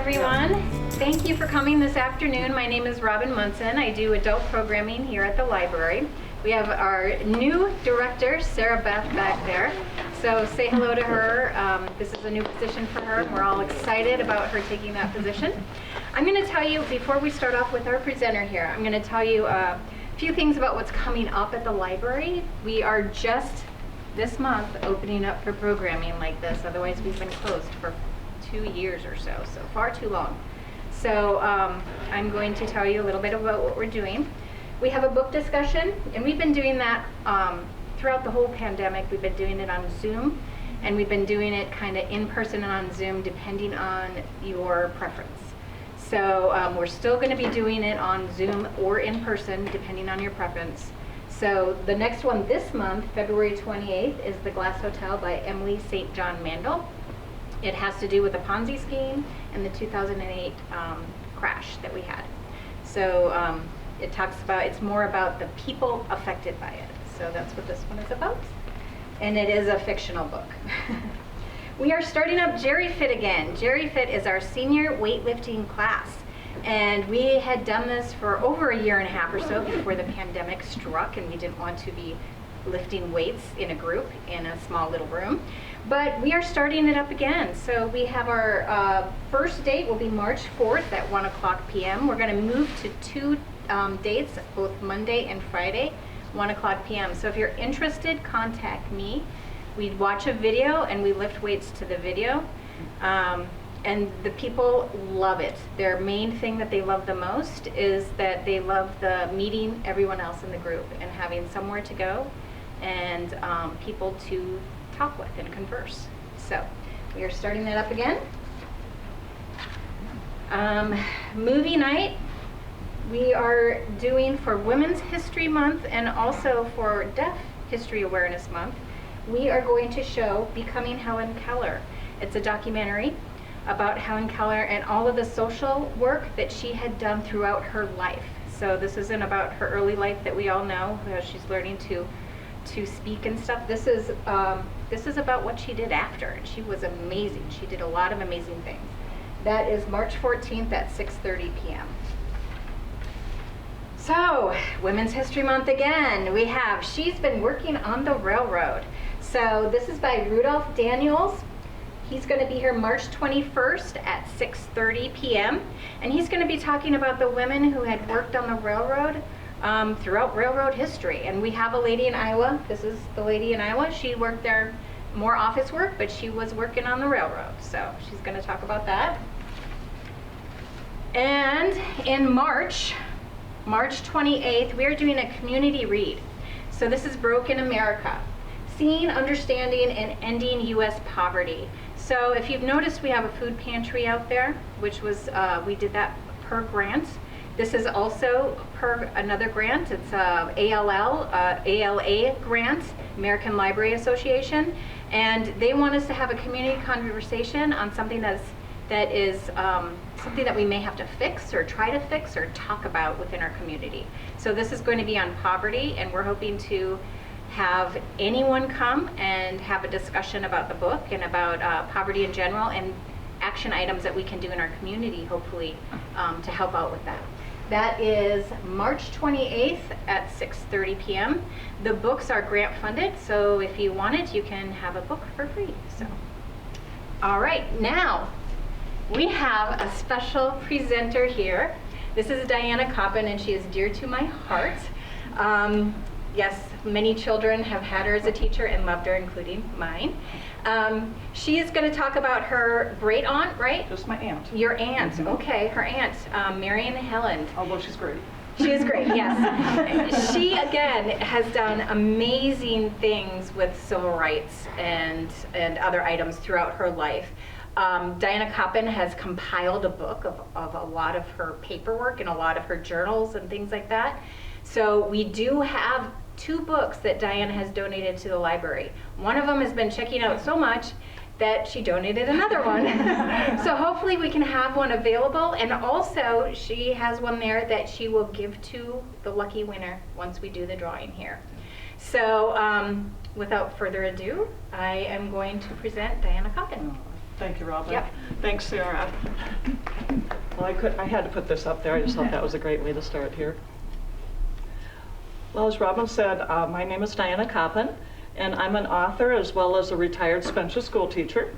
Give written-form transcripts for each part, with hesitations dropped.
everyone. Thank you for coming this afternoon. My name is Robin Munson. I do adult programming here at the library. We have our new director, Sarah Beth, back there. So say hello to her. This is a new position for her, and we're all excited about her taking that position. I'm going to tell you, before we start off with our presenter here, I'm going to tell you a few things about what's coming up at the library. We are just this month opening up for programming like this. Otherwise, we've been closed for 2 years or so far too long. So I'm going to tell you a little bit about what we're doing. We have a book discussion, and we've been doing that throughout the whole pandemic. We've been doing it on Zoom, and we've been doing it kind of in person and on Zoom depending on your preference. So we're still going to be doing it on Zoom or in person depending on your preference. So the next one this month, February 28th, is The Glass Hotel by Emily St. John Mandel. It has to do with a Ponzi scheme and the 2008 crash that we had. So it talks about, it's more about the people affected by it. So that's what this one is about. And it is a fictional book. We are starting up Jerry Fit again. Jerry Fit is our senior weightlifting class. And we had done this for over a year and a half or so before the pandemic struck, and we didn't want to be lifting weights in a group in a small little room. But we are starting it up again. So we have our first date will be March 4th at 1 o'clock p.m. We're going to move to 2 dates, both Monday and Friday, 1 o'clock p.m. So if you're interested, contact me. We watch a video and we lift weights to the video. And the people love it. Their main thing that they love the most is that they love the meeting everyone else in the group and having somewhere to go and people to talk with and converse. So we are starting that up again. Movie night, we are doing for Women's History Month and also for Deaf History Awareness Month. We are going to show Becoming Helen Keller. It's a documentary about Helen Keller and all of the social work that she had done throughout her life. So this isn't about her early life that we all know, how she's learning to speak and stuff. This is about what she did after, and she was amazing. She did a lot of amazing things. That is March 14th at 6:30 p.m. So, Women's History Month again. We have She's Been Working on the Railroad. So this is by Rudolph Daniels. He's going to be here March 21st at 6:30 p.m. And he's going to be talking about the women who had worked on the railroad throughout railroad history. And we have a lady in Iowa. This is the lady in Iowa. She worked there, more office work, but she was working on the railroad. So she's going to talk about that. And in March 28th, we are doing a community read. So this is Broken America, Seeing, Understanding, and Ending U.S. Poverty. So if you've noticed, we have a food pantry out there, which was, we did that per grant. This is also per another grant. It's ALA grant, American Library Association. And they want us to have a community conversation on something that is something that we may have to fix or try to fix or talk about within our community. So this is going to be on poverty, and we're hoping to have anyone come and have a discussion about the book and about poverty in general and action items that we can do in our community, hopefully, to help out with that. That is March 28th at 6:30 p.m. The books are grant funded, so if you want it, you can have a book for free. So, all right, now we have a special presenter here. This is Diana Koppen, and she is dear to my heart. Yes, many children have had her as a teacher and loved her, including mine. She is going to talk about her great aunt, right? Just my aunt. Your aunt, okay, her aunt, Marion Helland. Although she's great. She is great, yes. She, again, has done amazing things with civil rights and other items throughout her life. Diana Koppen has compiled a book of a lot of her paperwork and a lot of her journals and things like that. So we do have 2 books that Diana has donated to the library. One of them has been checking out so much that she donated another one. So hopefully we can have one available, and also she has one there that she will give to the lucky winner once we do the drawing here. So without further ado, I am going to present Diana Koppen. Thank you, Robin. Yep. Thanks, Sarah. Well, I had to put this up there. I just thought that was a great way to start here. Well, as Robin said, my name is Diana Koppen, and I'm an author as well as a retired Spencer school teacher.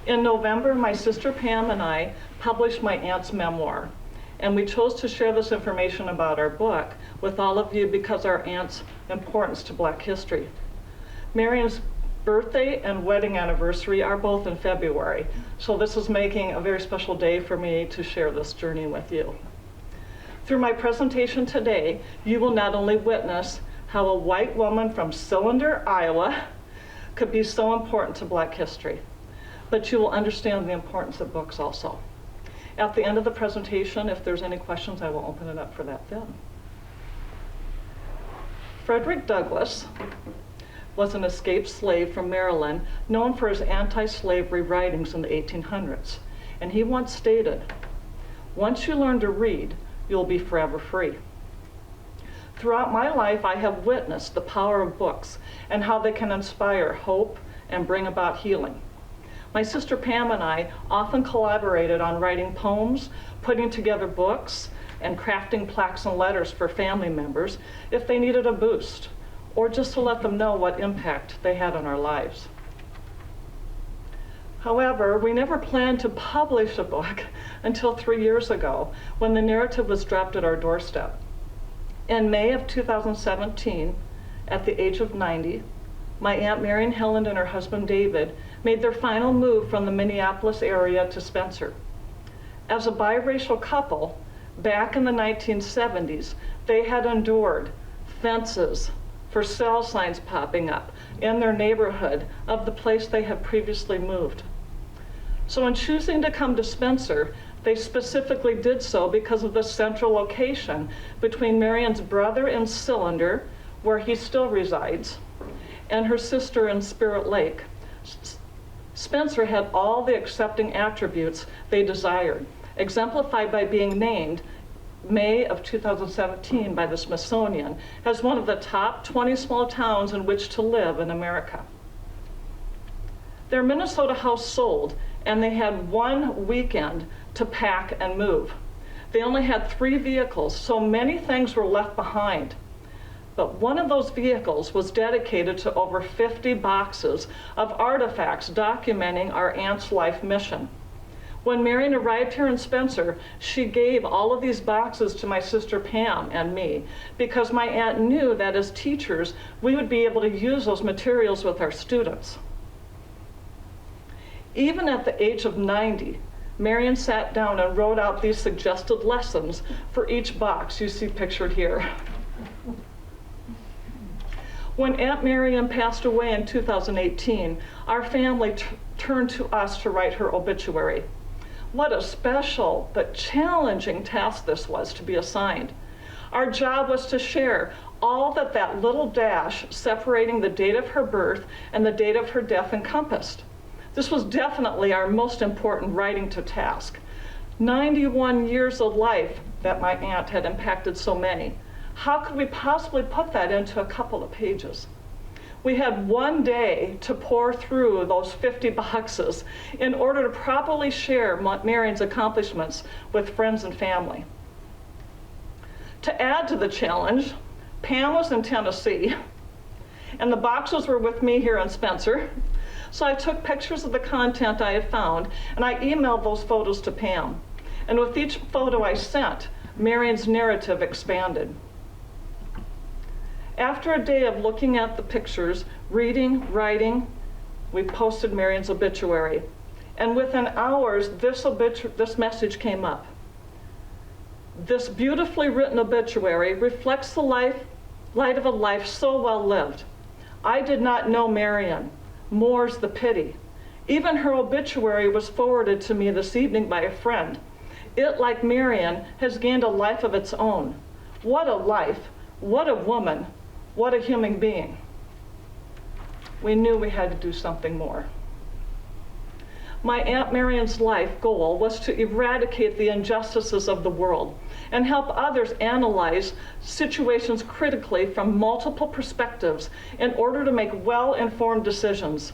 In November, my sister Pam and I published my aunt's memoir, and we chose to share this information about our book with all of you because our aunt's importance to Black history. Marion's birthday and wedding anniversary are both in February, so this is making a very special day for me to share this journey with you. Through my presentation today, you will not only witness how a white woman from Cylinder, Iowa could be so important to Black history, but you will understand the importance of books also. At the end of the presentation, if there's any questions, I will open it up for that then. Frederick Douglass was an escaped slave from Maryland, known for his anti-slavery writings in the 1800s. And he once stated, "Once you learn to read, you'll be forever free." Throughout my life, I have witnessed the power of books and how they can inspire hope and bring about healing. My sister Pam and I often collaborated on writing poems, putting together books, and crafting plaques and letters for family members if they needed a boost, or just to let them know what impact they had on our lives. However, we never planned to publish a book until 3 years ago, when the narrative was dropped at our doorstep. In May of 2017, at the age of 90, my Aunt Marion Helland and her husband David made their final move from the Minneapolis area to Spencer. As a biracial couple, back in the 1970s, they had endured fences, for sale signs popping up in their neighborhood of the place they had previously moved. So in choosing to come to Spencer, they specifically did so because of the central location between Marion's brother in Cylinder, where he still resides, and her sister in Spirit Lake. Spencer had all the accepting attributes they desired, exemplified by being named May of 2017 by the Smithsonian as one of the top 20 small towns in which to live in America. Their Minnesota house sold, and they had 1 weekend to pack and move. They only had 3 vehicles, so many things were left behind. But one of those vehicles was dedicated to over 50 boxes of artifacts documenting our aunt's life mission. When Marion arrived here in Spencer, she gave all of these boxes to my sister Pam and me because my aunt knew that as teachers, we would be able to use those materials with our students. Even at the age of 90, Marion sat down and wrote out these suggested lessons for each box you see pictured here. When Aunt Marion passed away in 2018, our family turned to us to write her obituary. What a special but challenging task this was to be assigned. Our job was to share all that that little dash separating the date of her birth and the date of her death encompassed. This was definitely our most important writing to task. 91 years of life that my aunt had impacted so many. How could we possibly put that into a couple of pages? We had 1 day to pour through those 50 boxes in order to properly share Marion's accomplishments with friends and family. To add to the challenge, Pam was in Tennessee, and the boxes were with me here in Spencer. So I took pictures of the content I had found, and I emailed those photos to Pam. And with each photo I sent, Marion's narrative expanded. After a day of looking at the pictures, reading, writing, we posted Marion's obituary. And within hours, this message came up. This beautifully written obituary reflects the light of a life so well lived. I did not know Marion. More's the pity. Even her obituary was forwarded to me this evening by a friend. It, like Marion, has gained a life of its own. What a life, what a woman, what a human being. We knew we had to do something more. My Aunt Marion's life goal was to eradicate the injustices of the world and help others analyze situations critically from multiple perspectives in order to make well-informed decisions.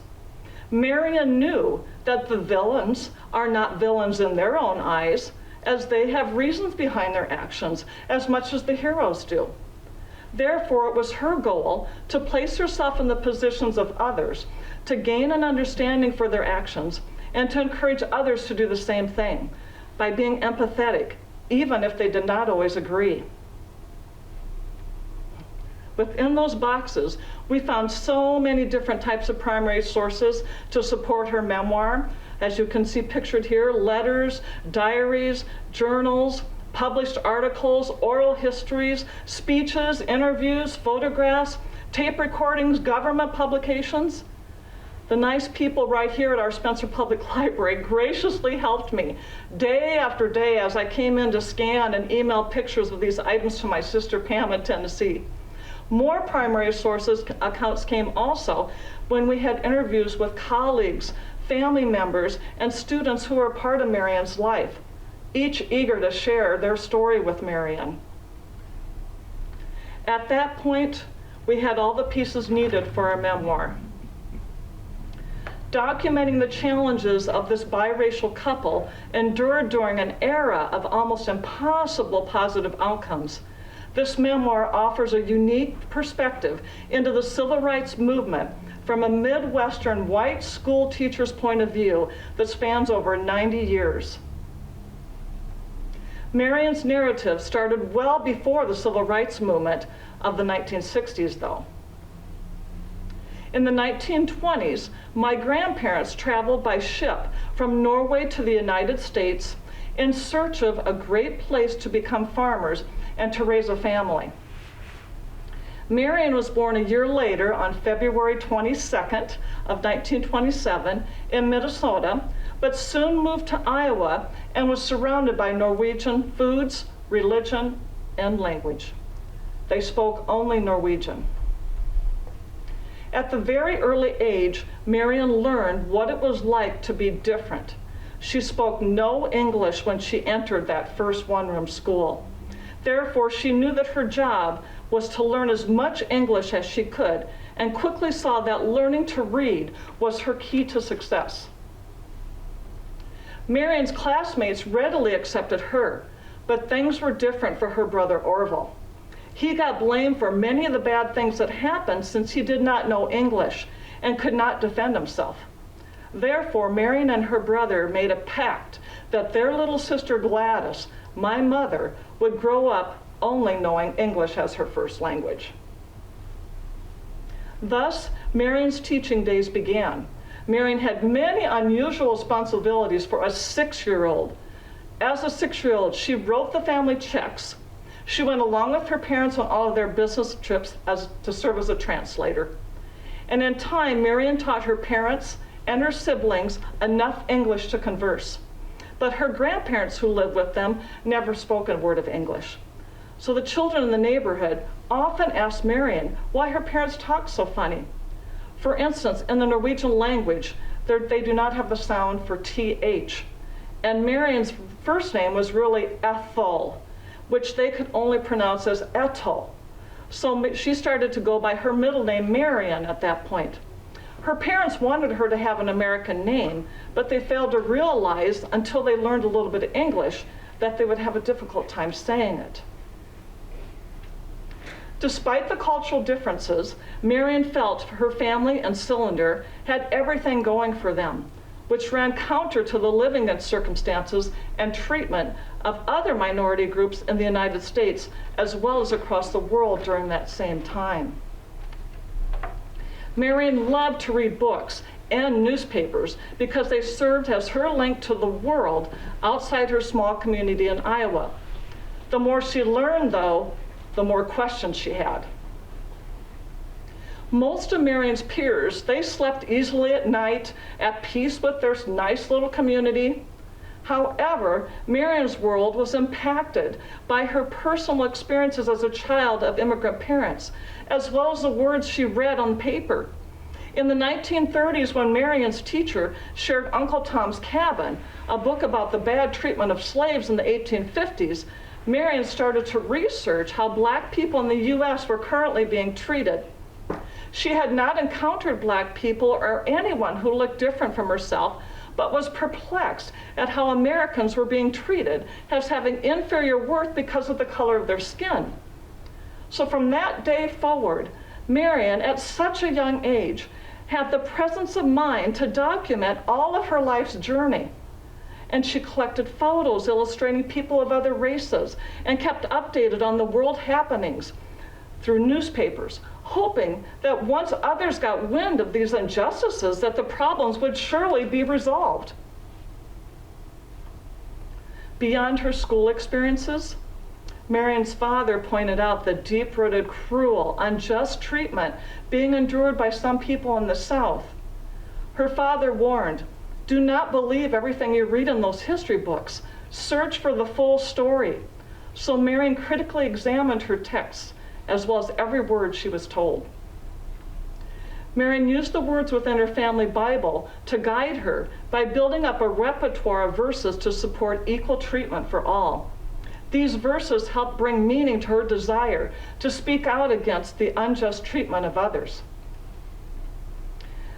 Marion knew that the villains are not villains in their own eyes, as they have reasons behind their actions as much as the heroes do. Therefore, it was her goal to place herself in the positions of others, to gain an understanding for their actions, and to encourage others to do the same thing by being empathetic, even if they did not always agree. Within those boxes, we found so many different types of primary sources to support her memoir. As you can see pictured here, letters, diaries, journals, published articles, oral histories, speeches, interviews, photographs, tape recordings, government publications. The nice people right here at our Spencer Public Library graciously helped me day after day as I came in to scan and email pictures of these items to my sister Pam in Tennessee. More primary sources accounts came also when we had interviews with colleagues, family members, and students who were part of Marion's life, each eager to share their story with Marion. At that point, we had all the pieces needed for our memoir. Documenting the challenges of this biracial couple endured during an era of almost impossible positive outcomes, this memoir offers a unique perspective into the civil rights movement from a Midwestern white school teacher's point of view that spans over 90 years. Marion's narrative started well before the civil rights movement of the 1960s, though. In the 1920s, my grandparents traveled by ship from Norway to the United States in search of a great place to become farmers and to raise a family. Marion was born a year later on February 22nd of 1927 in Minnesota, but soon moved to Iowa and was surrounded by Norwegian foods, religion, and language. They spoke only Norwegian. At the very early age, Marion learned what it was like to be different. She spoke no English when she entered that first one-room school. Therefore, she knew that her job was to learn as much English as she could, and quickly saw that learning to read was her key to success. Marion's classmates readily accepted her, but things were different for her brother Orville. He got blamed for many of the bad things that happened since he did not know English and could not defend himself. Therefore, Marion and her brother made a pact that their little sister Gladys, my mother, would grow up only knowing English as her first language. Thus, Marion's teaching days began. Marion had many unusual responsibilities for a 6-year-old. As a 6-year-old, she wrote the family checks. She went along with her parents on all of their business trips to serve as a translator. And in time, Marion taught her parents and her siblings enough English to converse. But her grandparents who lived with them never spoke a word of English. So the children in the neighborhood often asked Marion why her parents talked so funny. For instance, in the Norwegian language, they do not have the sound for TH. And Marion's first name was really Ethel, which they could only pronounce as Ethel. So she started to go by her middle name, Marion, at that point. Her parents wanted her to have an American name, but they failed to realize until they learned a little bit of English that they would have a difficult time saying it. Despite the cultural differences, Marion felt her family and Cylinder had everything going for them, which ran counter to the living circumstances and treatment of other minority groups in the United States, as well as across the world during that same time. Marion loved to read books and newspapers because they served as her link to the world outside her small community in Iowa. The more she learned, though, the more questions she had. Most of Marion's peers, they slept easily at night, at peace with their nice little community. However, Marion's world was impacted by her personal experiences as a child of immigrant parents, as well as the words she read on paper. In the 1930s, when Marion's teacher shared Uncle Tom's Cabin, a book about the bad treatment of slaves in the 1850s, Marion started to research how Black people in the US were currently being treated. She had not encountered black people or anyone who looked different from herself, but was perplexed at how Americans were being treated as having inferior worth because of the color of their skin. So from that day forward, Marion, at such a young age, had the presence of mind to document all of her life's journey. And she collected photos illustrating people of other races and kept updated on the world happenings through newspapers, hoping that once others got wind of these injustices, that the problems would surely be resolved. Beyond her school experiences, Marion's father pointed out the deep-rooted, cruel, unjust treatment being endured by some people in the South. Her father warned, "Do not believe everything you read in those history books. Search for the full story." So Marion critically examined her texts, as well as every word she was told. Marion used the words within her family Bible to guide her by building up a repertoire of verses to support equal treatment for all. These verses helped bring meaning to her desire to speak out against the unjust treatment of others.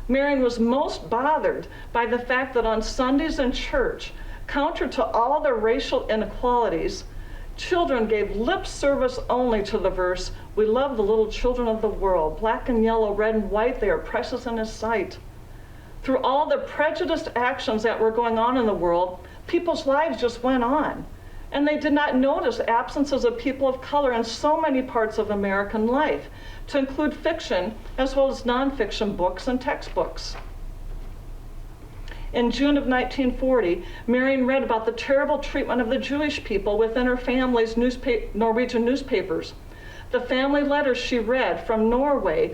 Marion was most bothered by the fact that on Sundays in church, counter to all the racial inequalities, children gave lip service only to the verse, "We love the little children of the world, black and yellow, red and white, they are precious in His sight." Through all the prejudiced actions that were going on in the world, people's lives just went on. And they did not notice absences of people of color in so many parts of American life, to include fiction as well as nonfiction books and textbooks. In June of 1940, Marion read about the terrible treatment of the Jewish people within her family's Norwegian newspapers. The family letters she read from Norway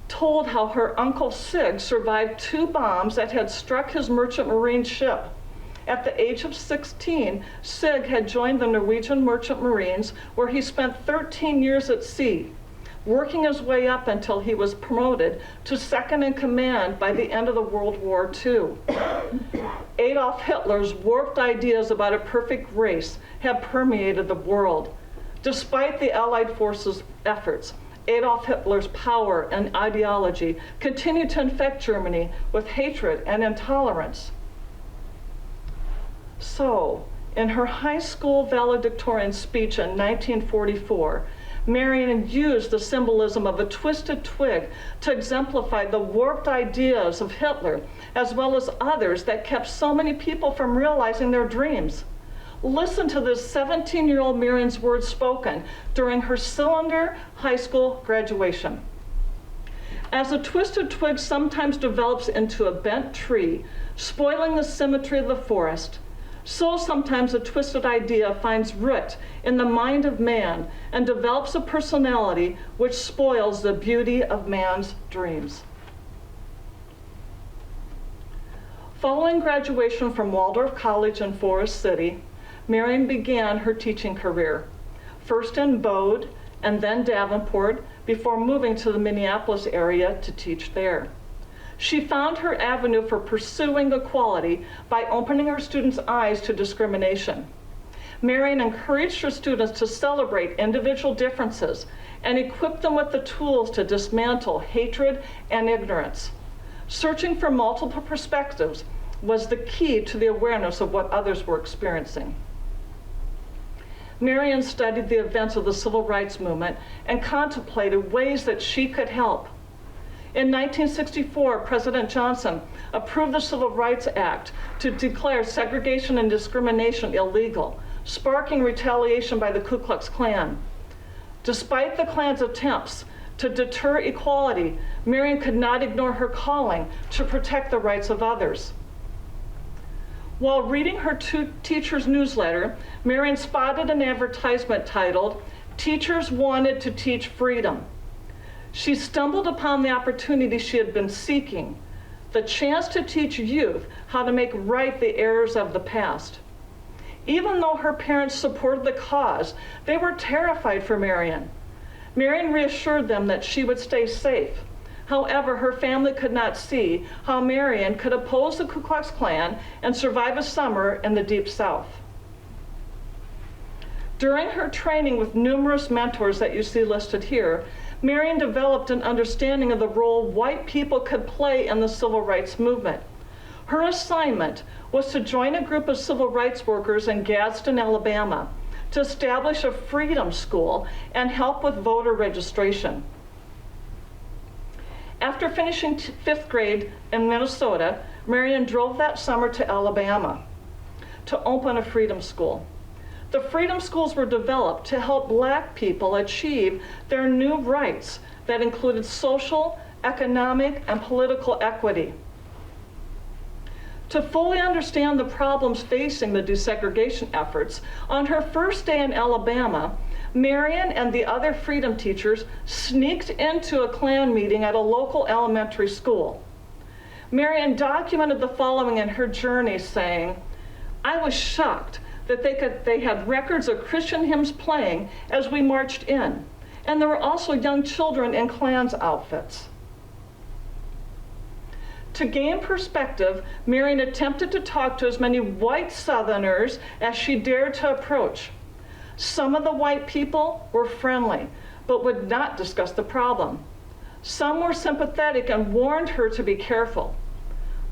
told how her uncle Sig survived 2 bombs that had struck his merchant marine ship. At the age of 16, Sig had joined the Norwegian Merchant Marines, where he spent 13 years at sea, working his way up until he was promoted to second in command by the end of the World War II. Adolf Hitler's warped ideas about a perfect race have permeated the world. Despite the Allied forces' efforts, Adolf Hitler's power and ideology continued to infect Germany with hatred and intolerance. So, in her high school valedictorian speech in 1944, Marion used the symbolism of a twisted twig to exemplify the warped ideas of Hitler, as well as others that kept so many people from realizing their dreams. Listen to this 17-year-old Marion's words spoken during her Cylinder High School graduation. "As a twisted twig sometimes develops into a bent tree, spoiling the symmetry of the forest, so sometimes a twisted idea finds root in the mind of man and develops a personality which spoils the beauty of man's dreams." Following graduation from Waldorf College in Forest City, Marion began her teaching career, first in Bode and then Davenport, before moving to the Minneapolis area to teach there. She found her avenue for pursuing equality by opening her students' eyes to discrimination. Marion encouraged her students to celebrate individual differences and equip them with the tools to dismantle hatred and ignorance. Searching for multiple perspectives was the key to the awareness of what others were experiencing. Marion studied the events of the Civil Rights Movement and contemplated ways that she could help. In 1964, President Johnson approved the Civil Rights Act to declare segregation and discrimination illegal, sparking retaliation by the Ku Klux Klan. Despite the Klan's attempts to deter equality, Marion could not ignore her calling to protect the rights of others. While reading her teacher's newsletter, Marion spotted an advertisement titled, "Teachers Wanted to Teach Freedom." She stumbled upon the opportunity she had been seeking, the chance to teach youth how to make right the errors of the past. Even though her parents supported the cause, they were terrified for Marion. Marion reassured them that she would stay safe. However, her family could not see how Marion could oppose the Ku Klux Klan and survive a summer in the Deep South. During her training with numerous mentors that you see listed here, Marion developed an understanding of the role white people could play in the civil rights movement. Her assignment was to join a group of civil rights workers in Gadsden, Alabama, to establish a freedom school and help with voter registration. After finishing 5th grade in Minnesota, Marion drove that summer to Alabama to open a freedom school. The freedom schools were developed to help Black people achieve their new rights that included social, economic, and political equity. To fully understand the problems facing the desegregation efforts, on her first day in Alabama, Marion and the other freedom teachers sneaked into a Klan meeting at a local elementary school. Marion documented the following in her journey, saying, "I was shocked that they had records of Christian hymns playing as we marched in, and there were also young children in Klan's outfits." To gain perspective, Marion attempted to talk to as many white Southerners as she dared to approach. Some of the white people were friendly, but would not discuss the problem. Some were sympathetic and warned her to be careful.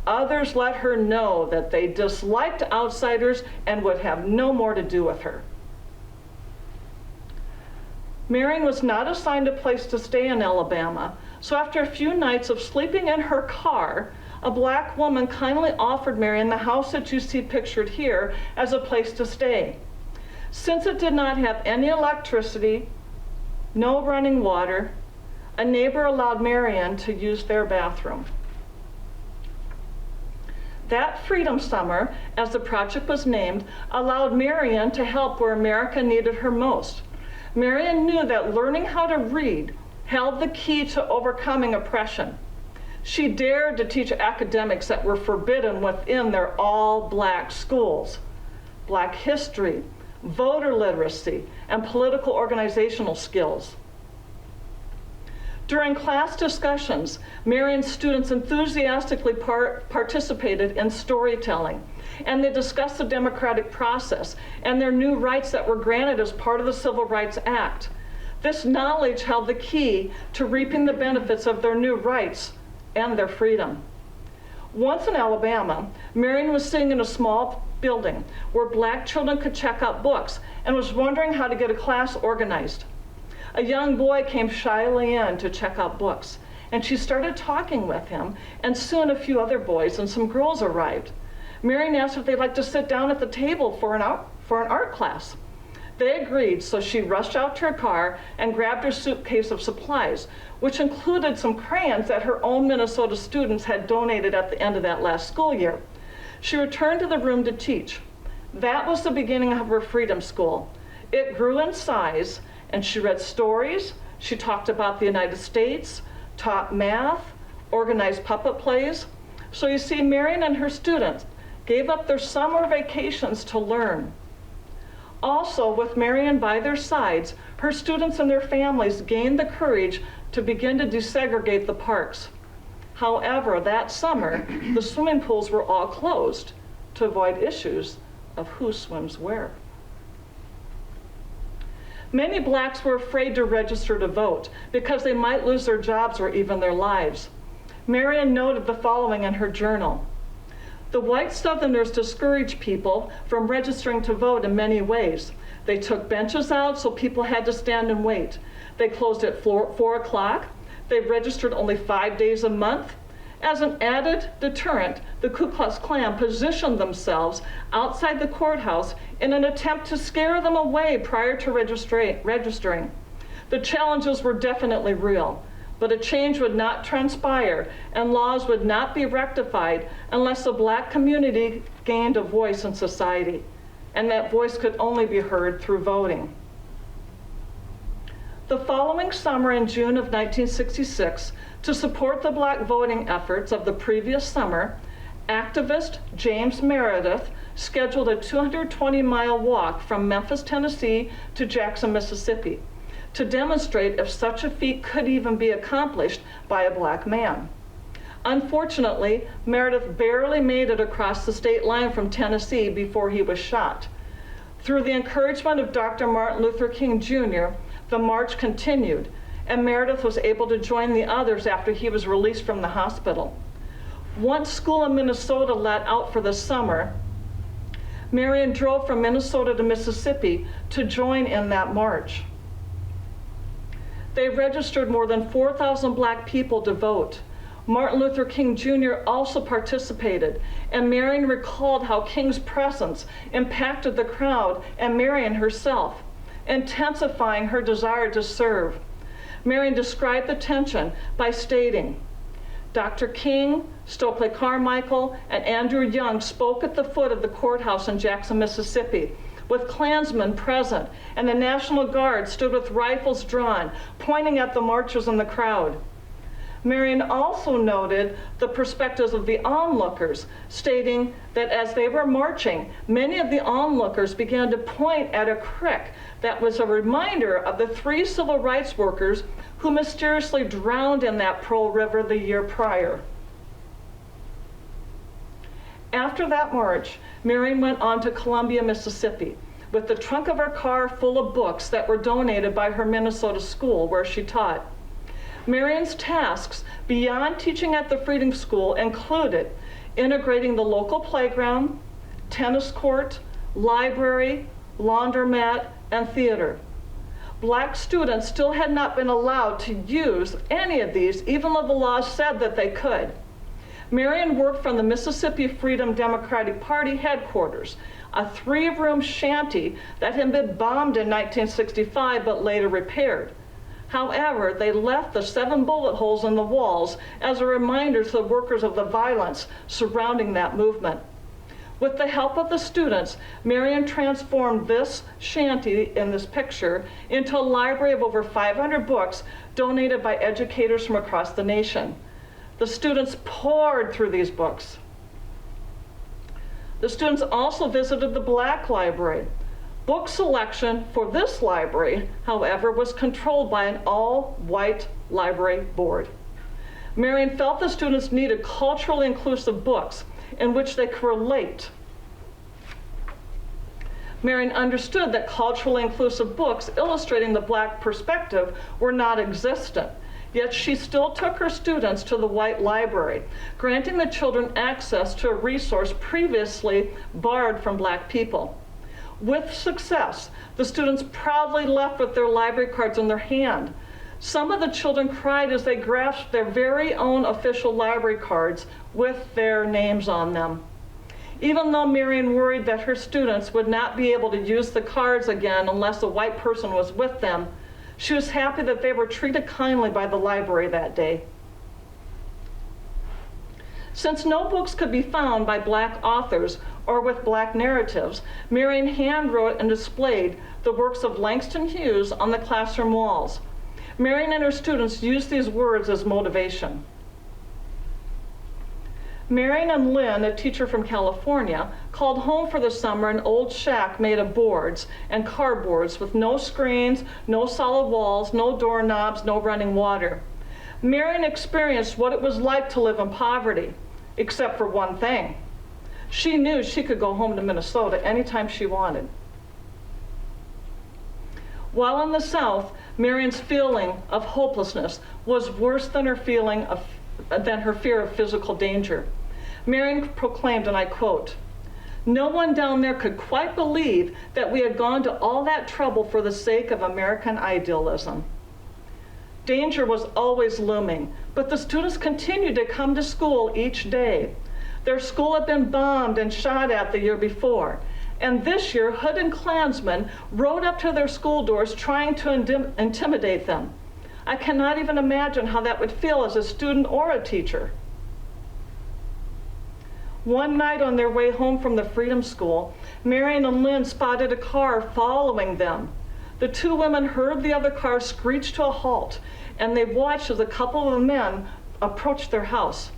Others let her know that they disliked outsiders and would have no more to do with her. Marion was not assigned a place to stay in Alabama, so after a few nights of sleeping in her car, a Black woman kindly offered Marion the house that you see pictured here as a place to stay. Since it did not have any electricity, no running water, a neighbor allowed Marion to use their bathroom. That Freedom Summer, as the project was named, allowed Marion to help where America needed her most. Marion knew that learning how to read held the key to overcoming oppression. She dared to teach academics that were forbidden within their all-Black schools: Black history, voter literacy, and political organizational skills. During class discussions, Marion's students enthusiastically participated in storytelling, and they discussed the democratic process and their new rights that were granted as part of the Civil Rights Act. This knowledge held the key to reaping the benefits of their new rights and their freedom. Once in Alabama, Marion was sitting in a small building where Black children could check out books and was wondering how to get a class organized. A young boy came shyly in to check out books, and she started talking with him, and soon a few other boys and some girls arrived. Marion asked if they'd like to sit down at the table for an art class. They agreed, so she rushed out to her car and grabbed her suitcase of supplies, which included some crayons that her own Minnesota students had donated at the end of that last school year. She returned to the room to teach. That was the beginning of her freedom school. It grew in size, and she read stories, she talked about the United States, taught math, organized puppet plays. So you see, Marion and her students gave up their summer vacations to learn. Also, with Marion by their sides, her students and their families gained the courage to begin to desegregate the parks. However, that summer, the swimming pools were all closed to avoid issues of who swims where. Many Blacks were afraid to register to vote because they might lose their jobs or even their lives. Marion noted the following in her journal: "The white Southerners discouraged people from registering to vote in many ways. They took benches out so people had to stand and wait. They closed at 4 o'clock. They registered only 5 days a month. As an added deterrent, the Ku Klux Klan positioned themselves outside the courthouse in an attempt to scare them away prior to registering. The challenges were definitely real, but a change would not transpire and laws would not be rectified unless the Black community gained a voice in society, and that voice could only be heard through voting." The following summer, in June of 1966, to support the Black voting efforts of the previous summer, activist James Meredith scheduled a 220-mile walk from Memphis, Tennessee to Jackson, Mississippi, to demonstrate if such a feat could even be accomplished by a Black man. Unfortunately, Meredith barely made it across the state line from Tennessee before he was shot. Through the encouragement of Dr. Martin Luther King Jr., the march continued, and Meredith was able to join the others after he was released from the hospital. Once school in Minnesota let out for the summer, Marion drove from Minnesota to Mississippi to join in that march. They registered more than 4,000 Black people to vote. Martin Luther King Jr. also participated, and Marion recalled how King's presence impacted the crowd and Marion herself, intensifying her desire to serve. Marion described the tension by stating, Dr. King, Stokely Carmichael, and Andrew Young spoke at the foot of the courthouse in Jackson, Mississippi, with Klansmen present, and the National Guard stood with rifles drawn, pointing at the marchers in the crowd. Marion also noted the perspectives of the onlookers, stating that as they were marching, many of the onlookers began to point at a creek that was a reminder of the 3 civil rights workers who mysteriously drowned in that Pearl River the year prior. After that march, Marion went on to Columbia, Mississippi, with the trunk of her car full of books that were donated by her Minnesota school where she taught. Marion's tasks beyond teaching at the Freedom School included integrating the local playground, tennis court, library, laundromat, and theater. Black students still had not been allowed to use any of these, even though the law said that they could. Marion worked from the Mississippi Freedom Democratic Party headquarters, a 3-room shanty that had been bombed in 1965 but later repaired. However, they left the 7 bullet holes in the walls as a reminder to the workers of the violence surrounding that movement. With the help of the students, Marion transformed this shanty in this picture into a library of over 500 books donated by educators from across the nation. The students poured through these books. The students also visited the Black Library. Book selection for this library, however, was controlled by an all-white library board. Marion felt the students needed culturally inclusive books in which they could relate. Marion understood that culturally inclusive books illustrating the Black perspective were not existent, yet she still took her students to the white library, granting the children access to a resource previously barred from Black people. With success, the students proudly left with their library cards in their hand. Some of the children cried as they grasped their very own official library cards with their names on them. Even though Marion worried that her students would not be able to use the cards again unless a white person was with them, she was happy that they were treated kindly by the library that day. Since no books could be found by Black authors or with Black narratives, Marion handwrote and displayed the works of Langston Hughes on the classroom walls. Marion and her students used these words as motivation. Marion and Lynn, a teacher from California, called home for the summer an old shack made of boards and cardboards with no screens, no solid walls, no doorknobs, no running water. Marion experienced what it was like to live in poverty, except for one thing. She knew she could go home to Minnesota anytime she wanted. While in the South, Marion's feeling of hopelessness was worse than her fear of physical danger. Marion proclaimed, and I quote, "No one down there could quite believe that we had gone to all that trouble for the sake of American idealism." Danger was always looming, but the students continued to come to school each day. Their school had been bombed and shot at the year before, and this year hooded Klansmen rode up to their school doors trying to intimidate them. I cannot even imagine how that would feel as a student or a teacher. One night on their way home from the Freedom School, Marion and Lynn spotted a car following them. The 2 women heard the other car screech to a halt, and they watched as a couple of men approached their house.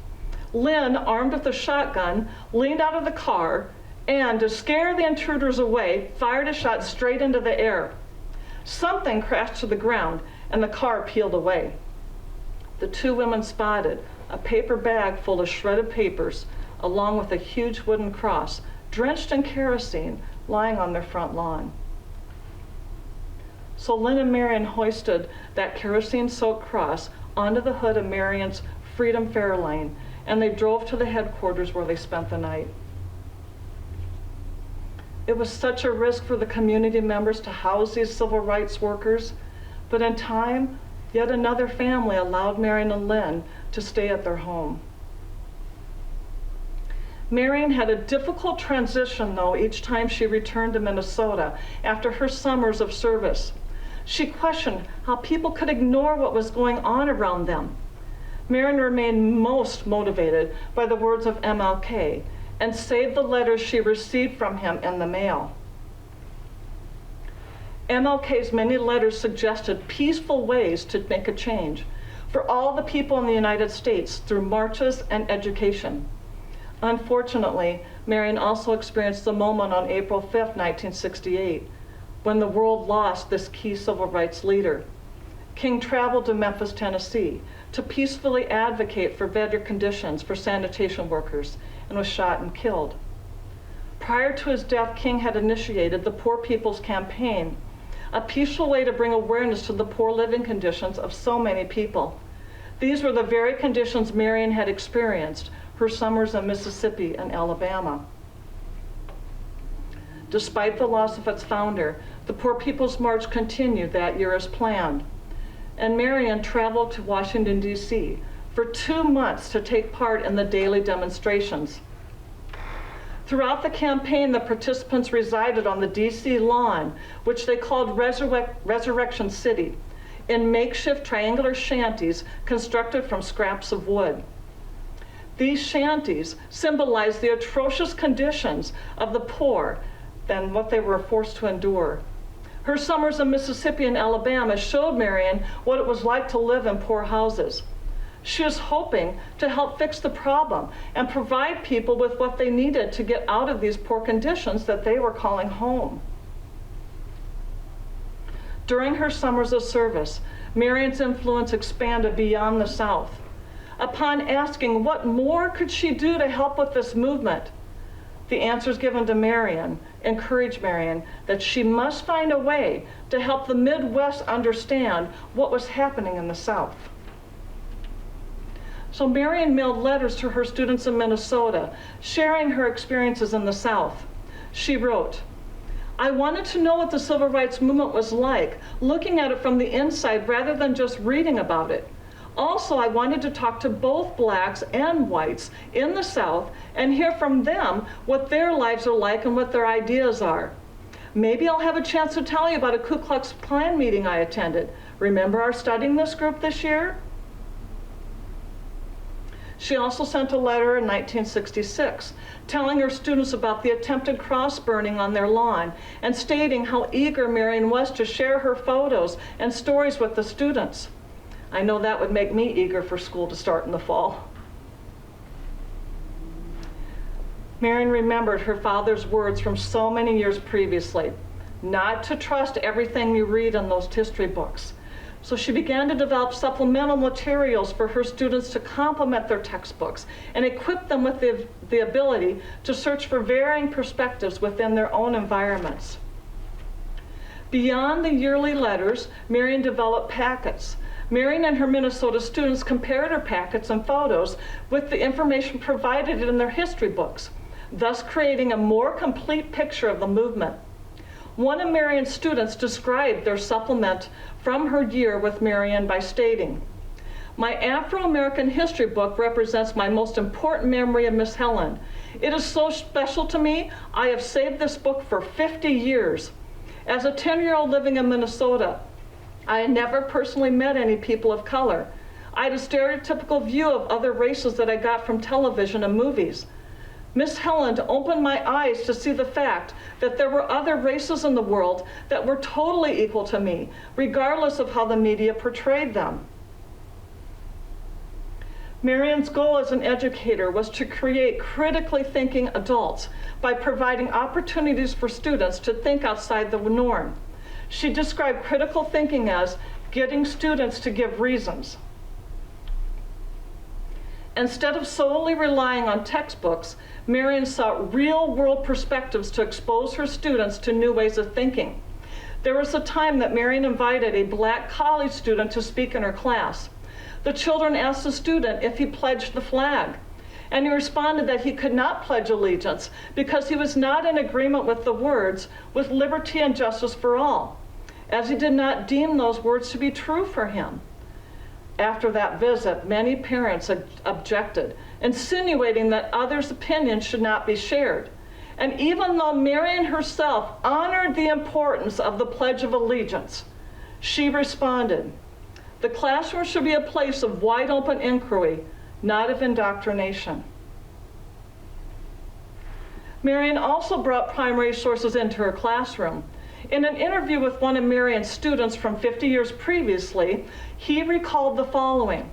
Lynn, armed with a shotgun, leaned out of the car and, to scare the intruders away, fired a shot straight into the air. Something crashed to the ground, and the car peeled away. The 2 women spotted a paper bag full of shredded papers, along with a huge wooden cross, drenched in kerosene, lying on their front lawn. So Lynn and Marion hoisted that kerosene-soaked cross onto the hood of Marion's Freedom Fairlane, and they drove to the headquarters where they spent the night. It was such a risk for the community members to house these civil rights workers, but in time, yet another family allowed Marion and Lynn to stay at their home. Marion had a difficult transition, though, each time she returned to Minnesota after her summers of service. She questioned how people could ignore what was going on around them. Marion remained most motivated by the words of MLK and saved the letters she received from him in the mail. MLK's many letters suggested peaceful ways to make a change for all the people in the United States through marches and education. Unfortunately, Marion also experienced the moment on April 5, 1968, when the world lost this key civil rights leader. King traveled to Memphis, Tennessee, to peacefully advocate for better conditions for sanitation workers and was shot and killed. Prior to his death, King had initiated the Poor People's Campaign, a peaceful way to bring awareness to the poor living conditions of so many people. These were the very conditions Marion had experienced her summers in Mississippi and Alabama. Despite the loss of its founder, the Poor People's March continued that year as planned, and Marion traveled to Washington, D.C. for 2 months to take part in the daily demonstrations. Throughout the campaign, the participants resided on the D.C. lawn, which they called Resurrection City, in makeshift triangular shanties constructed from scraps of wood. These shanties symbolized the atrocious conditions of the poor and what they were forced to endure. Her summers in Mississippi and Alabama showed Marion what it was like to live in poor houses. She was hoping to help fix the problem and provide people with what they needed to get out of these poor conditions that they were calling home. During her summers of service, Marion's influence expanded beyond the South. Upon asking what more could she do to help with this movement, the answers given to Marion encouraged Marion that she must find a way to help the Midwest understand what was happening in the South. So Marion mailed letters to her students in Minnesota, sharing her experiences in the South. She wrote, "I wanted to know what the civil rights movement was like, looking at it from the inside rather than just reading about it. Also, I wanted to talk to both blacks and whites in the South and hear from them what their lives are like and what their ideas are. Maybe I'll have a chance to tell you about a Ku Klux Klan meeting I attended. Remember our studying this group this year?" She also sent a letter in 1966 telling her students about the attempted cross burning on their lawn and stating how eager Marion was to share her photos and stories with the students. I know that would make me eager for school to start in the fall. Marion remembered her father's words from so many years previously, not to trust everything you read in those history books. So she began to develop supplemental materials for her students to complement their textbooks and equip them with the ability to search for varying perspectives within their own environments. Beyond the yearly letters, Marion developed packets. Marion and her Minnesota students compared her packets and photos with the information provided in their history books, thus creating a more complete picture of the movement. One of Marion's students described their supplement from her year with Marion by stating, "My Afro-American history book represents my most important memory of Miss Helland. It is so special to me, I have saved this book for 50 years. As a 10-year-old living in Minnesota, I had never personally met any people of color. I had a stereotypical view of other races that I got from television and movies. Miss Helland opened my eyes to see the fact that there were other races in the world that were totally equal to me, regardless of how the media portrayed them." Marion's goal as an educator was to create critically thinking adults by providing opportunities for students to think outside the norm. She described critical thinking as getting students to give reasons. Instead of solely relying on textbooks, Marion sought real-world perspectives to expose her students to new ways of thinking. There was a time that Marion invited a black college student to speak in her class. The children asked the student if he pledged the flag, and he responded that he could not pledge allegiance because he was not in agreement with the words, "with liberty and justice for all," as he did not deem those words to be true for him. After that visit, many parents objected, insinuating that others' opinions should not be shared. And even though Marion herself honored the importance of the Pledge of Allegiance, she responded, "The classroom should be a place of wide open inquiry, not of indoctrination." Marion also brought primary sources into her classroom. In an interview with one of Marion's students from 50 years previously, he recalled the following.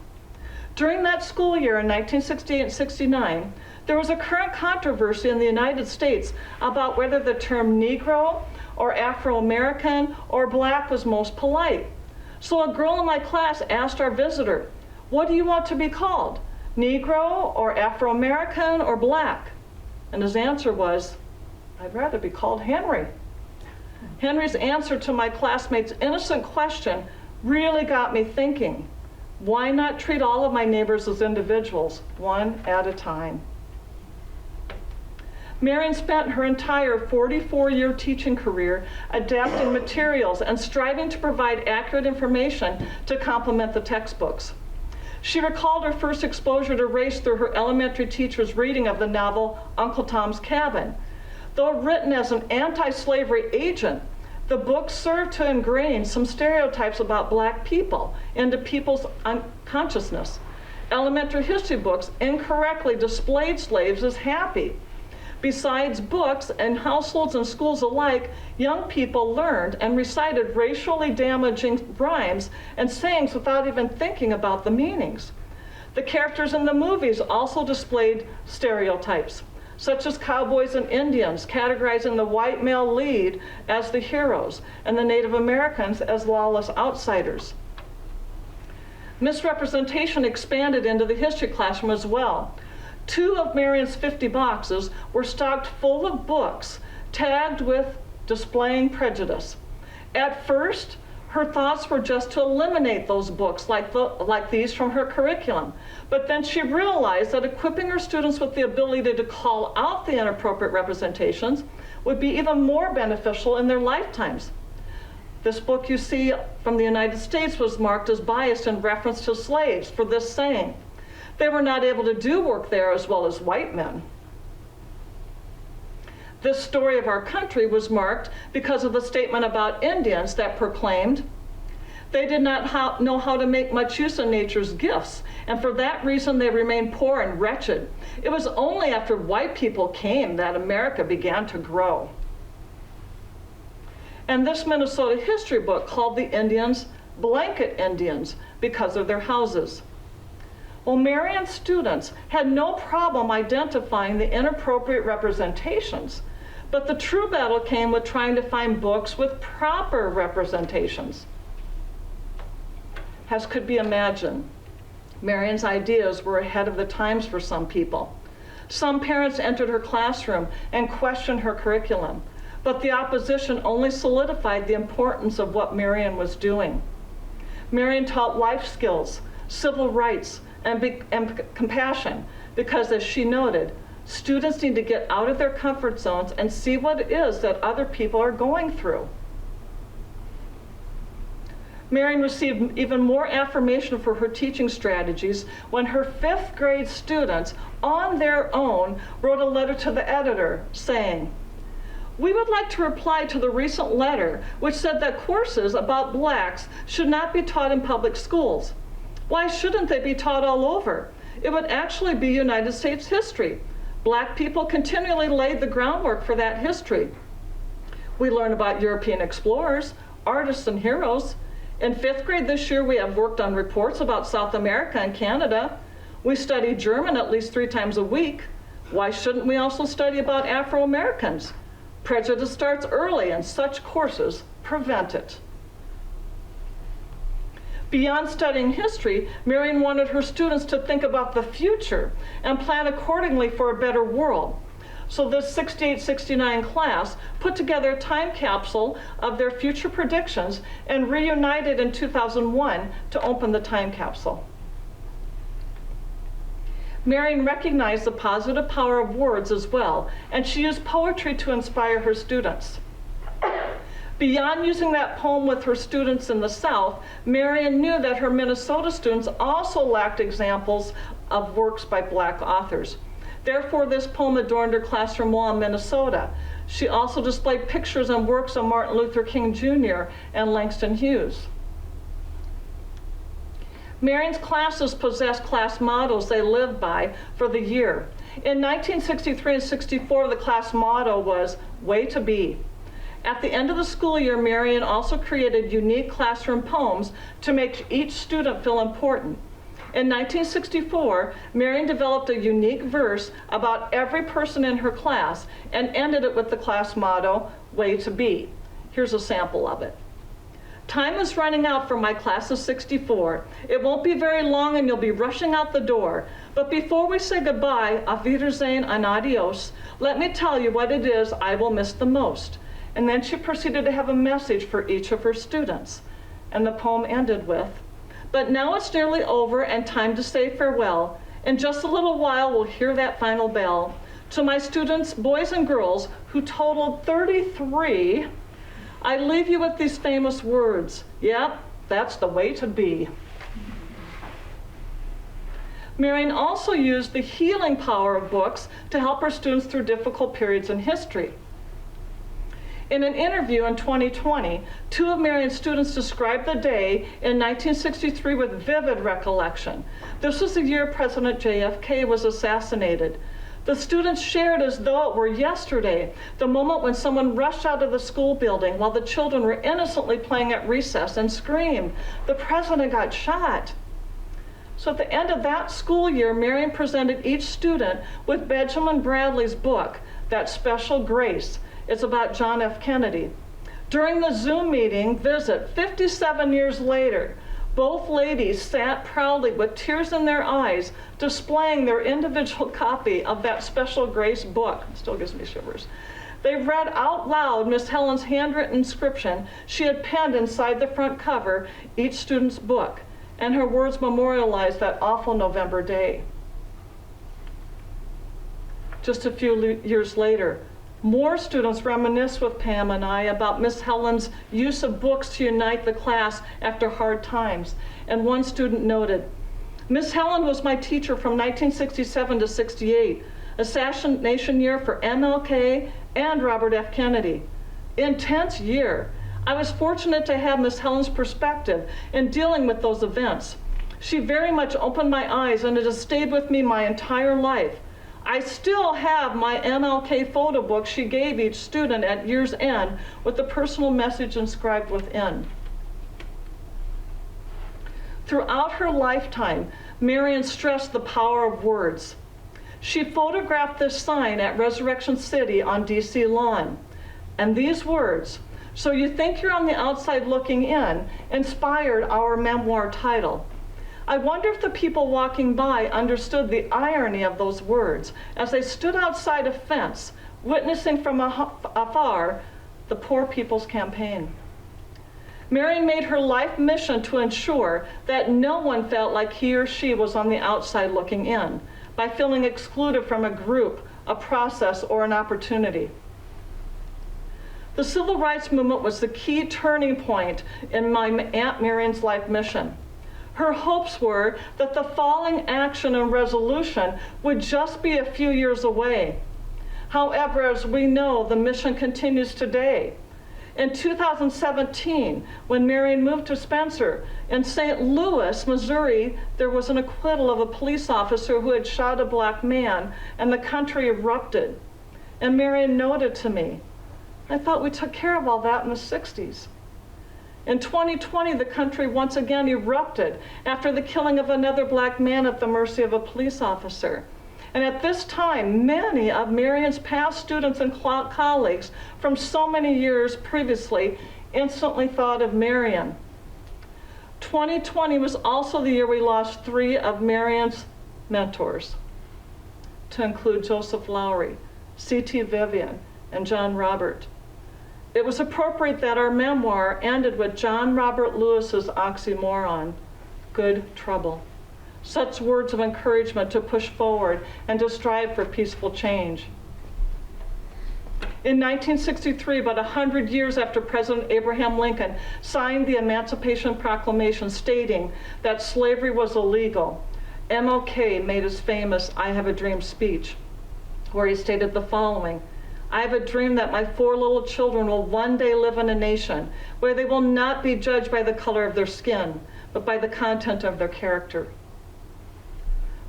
During that school year in 1968 and 69, there was a current controversy in the United States about whether the term Negro or Afro-American or Black was most polite. So a girl in my class asked our visitor, "What do you want to be called, Negro or Afro-American or Black?" And his answer was, "I'd rather be called Henry." Henry's answer to my classmate's innocent question really got me thinking, why not treat all of my neighbors as individuals, one at a time? Marion spent her entire 44-year teaching career adapting materials and striving to provide accurate information to complement the textbooks. She recalled her first exposure to race through her elementary teacher's reading of the novel Uncle Tom's Cabin. Though written as an anti-slavery agent, the book served to ingrain some stereotypes about black people into people's unconsciousness. Elementary history books incorrectly displayed slaves as happy. Besides books, in households and schools alike, young people learned and recited racially damaging rhymes and sayings without even thinking about the meanings. The characters in the movies also displayed stereotypes, such as cowboys and Indians, categorizing the white male lead as the heroes and the Native Americans as lawless outsiders. Misrepresentation expanded into the history classroom as well. 2 of Marion's 50 boxes were stocked full of books tagged with displaying prejudice. At first, her thoughts were just to eliminate those books like these from her curriculum. But then she realized that equipping her students with the ability to call out the inappropriate representations would be even more beneficial in their lifetimes. This book you see from the United States was marked as biased in reference to slaves for this saying, "They were not able to do work there as well as white men." This story of our country was marked because of the statement about Indians that proclaimed, "They did not know how to make much use of nature's gifts, and for that reason they remained poor and wretched. It was only after white people came that America began to grow." And this Minnesota history book called the Indians blanket Indians because of their houses. Well, Marion's students had no problem identifying the inappropriate representations, but the true battle came with trying to find books with proper representations. As could be imagined, Marion's ideas were ahead of the times for some people. Some parents entered her classroom and questioned her curriculum, but the opposition only solidified the importance of what Marion was doing. Marion taught life skills, civil rights, and compassion, because as she noted, students need to get out of their comfort zones and see what it is that other people are going through. Marion received even more affirmation for her teaching strategies when her 5th grade students, on their own, wrote a letter to the editor saying, "We would like to reply to the recent letter which said that courses about blacks should not be taught in public schools. Why shouldn't they be taught all over? It would actually be United States history. Black people continually laid the groundwork for that history. We learn about European explorers, artists, and heroes. In 5th grade this year, we have worked on reports about South America and Canada. We study German at least 3 times a week. Why shouldn't we also study about Afro-Americans? Prejudice starts early, and such courses prevent it." Beyond studying history, Marion wanted her students to think about the future and plan accordingly for a better world. So this 68-69 class put together a time capsule of their future predictions and reunited in 2001 to open the time capsule. Marion recognized the positive power of words as well, and she used poetry to inspire her students. Beyond using that poem with her students in the South, Marion knew that her Minnesota students also lacked examples of works by Black authors. Therefore, this poem adorned her classroom wall in Minnesota. She also displayed pictures and works of Martin Luther King Jr. and Langston Hughes. Marion's classes possessed class mottos they lived by for the year. In 1963 and 64, the class motto was, "Way to Be." At the end of the school year, Marion also created unique classroom poems to make each student feel important. In 1964, Marion developed a unique verse about every person in her class and ended it with the class motto, "Way to Be." Here's a sample of it. "Time is running out for my class of 64. It won't be very long and you'll be rushing out the door. But before we say goodbye, auf Wiedersehen and adios, let me tell you what it is I will miss the most." And then she proceeded to have a message for each of her students. And the poem ended with, "But now it's nearly over and time to say farewell. In just a little while we'll hear that final bell. To my students, boys and girls, who totaled 33, I leave you with these famous words. Yep, that's the way to be." Marion also used the healing power of books to help her students through difficult periods in history. In an interview in 2020, two of Marion's students described the day in 1963 with vivid recollection. This was the year President JFK was assassinated. The students shared as though it were yesterday, the moment when someone rushed out of the school building while the children were innocently playing at recess and screamed, "The president got shot." So at the end of that school year, Marion presented each student with Benjamin Bradley's book, That Special Grace. It's about John F. Kennedy. During the Zoom meeting visit 57 years later, both ladies sat proudly with tears in their eyes, displaying their individual copy of That Special Grace book. It still gives me shivers. They read out loud Miss Helland's handwritten inscription she had penned inside the front cover, each student's book, and her words memorialized that awful November day. Just a few years later, more students reminisce with Pam and I about Miss Helland's use of books to unite the class after hard times. And one student noted, "Miss Helland was my teacher from 1967 to 68, assassination year for MLK and Robert F. Kennedy. Intense year. I was fortunate to have Miss Helland's perspective in dealing with those events. She very much opened my eyes and it has stayed with me my entire life. I still have my MLK photo book she gave each student at year's end with a personal message inscribed within." Throughout her lifetime, Marion stressed the power of words. She photographed this sign at Resurrection City on DC lawn. And these words, "So you think you're on the outside looking in," inspired our memoir title. I wonder if the people walking by understood the irony of those words as they stood outside a fence, witnessing from afar the Poor People's Campaign. Marion made her life mission to ensure that no one felt like he or she was on the outside looking in, by feeling excluded from a group, a process, or an opportunity. The Civil Rights Movement was the key turning point in my Aunt Marion's life mission. Her hopes were that the falling action and resolution would just be a few years away. However, as we know, the mission continues today. In 2017, when Marion moved to Spencer, in St. Louis, Missouri, there was an acquittal of a police officer who had shot a Black man, and the country erupted. And Marion noted to me, "I thought we took care of all that in the 60s. In 2020, the country once again erupted after the killing of another Black man at the mercy of a police officer. And at this time, many of Marion's past students and colleagues from so many years previously instantly thought of Marion. 2020 was also the year we lost 3 of Marion's mentors, to include Joseph Lowery, C.T. Vivian, and John Robert. It was appropriate that our memoir ended with John Robert Lewis's oxymoron, good trouble. Such words of encouragement to push forward and to strive for peaceful change. In 1963, about 100 years after President Abraham Lincoln signed the Emancipation Proclamation stating that slavery was illegal, MLK made his famous "I Have a Dream" speech, where he stated the following: "I have a dream that my 4 little children will one day live in a nation where they will not be judged by the color of their skin, but by the content of their character."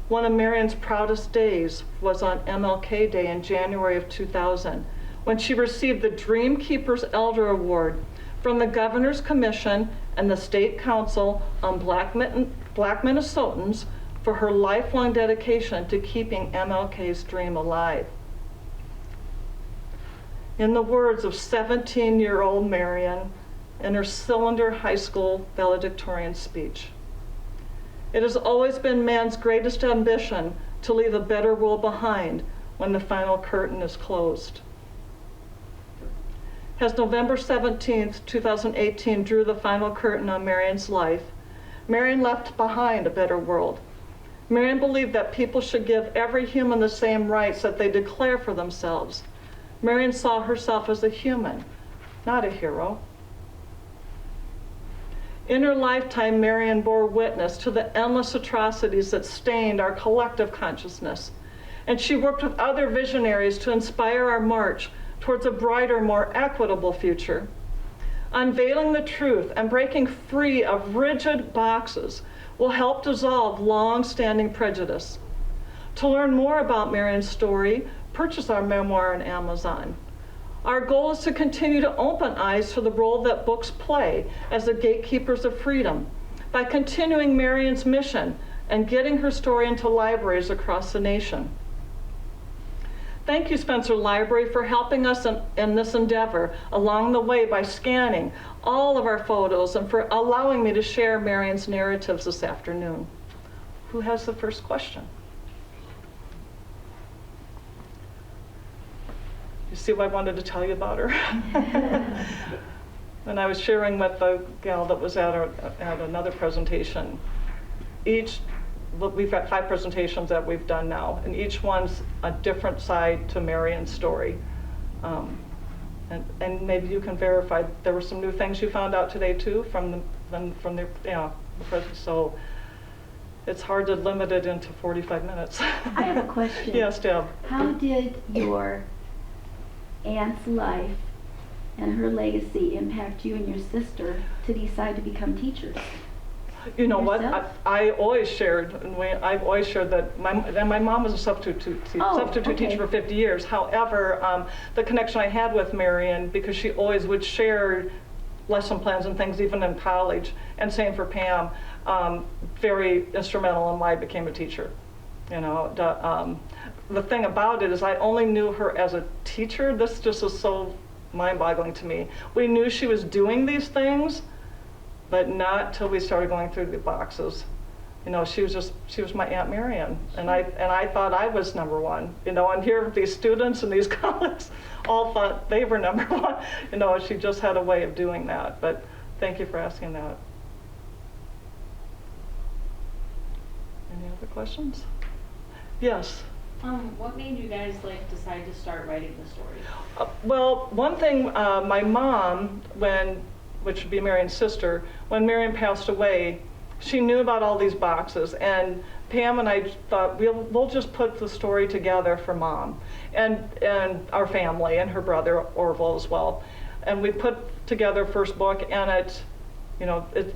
One of Marion's proudest days was on MLK Day in January of 2000, when she received the Gatekeepers Elder Award from the Governor's Commission and the State Council on Black Minnesotans for her lifelong dedication to keeping MLK's dream alive. In the words of 17-year-old Marion in her Cylinder High School valedictorian speech, "It has always been man's greatest ambition to leave a better world behind when the final curtain is closed." As November 17th, 2018 drew the final curtain on Marion's life, Marion left behind a better world. Marion believed that people should give every human the same rights that they declare for themselves. Marion saw herself as a human, not a hero. In her lifetime, Marion bore witness to the endless atrocities that stained our collective consciousness, and she worked with other visionaries to inspire our march towards a brighter, more equitable future. Unveiling the truth and breaking free of rigid boxes will help dissolve long-standing prejudice. To learn more about Marion's story, purchase our memoir on Amazon. Our goal is to continue to open eyes to the role that books play as the gatekeepers of freedom by continuing Marion's mission and getting her story into libraries across the nation. Thank you, Spencer Library, for helping us in this endeavor along the way by scanning all of our photos and for allowing me to share Marion's narratives this afternoon. Who has the first question? You see why I wanted to tell you about her? When I was sharing with the gal that was at another presentation, we've got 5 presentations that we've done now, and each one's a different side to Marion's story. And maybe you can verify there were some new things you found out today too from the so it's hard to limit it into 45 minutes. I have a question. Yes, Deb. How did your aunt's life and her legacy impact you and your sister to decide to become teachers? You know what? Yourself? I always shared, I've always shared that my mom was a substitute teacher for 50 years. However, the connection I had with Marion, because she always would share lesson plans and things even in college, and same for Pam, very instrumental in why I became a teacher. You know, the thing about it is I only knew her as a teacher. This just is so mind-boggling to me. We knew she was doing these things, but not till we started going through the boxes. You know, she was my Aunt Marion, and I thought I was number one. You know, and here these students and these colleagues all thought they were number one. You know, she just had a way of doing that. But thank you for asking that. Any other questions? Yes. What made you guys decide to start writing the story? Well, one thing, my mom, which would be Marion's sister, when Marion passed away, she knew about all these boxes, and Pam and I thought we'll just put the story together for Mom and our family and her brother Orville as well. And we put together first book, and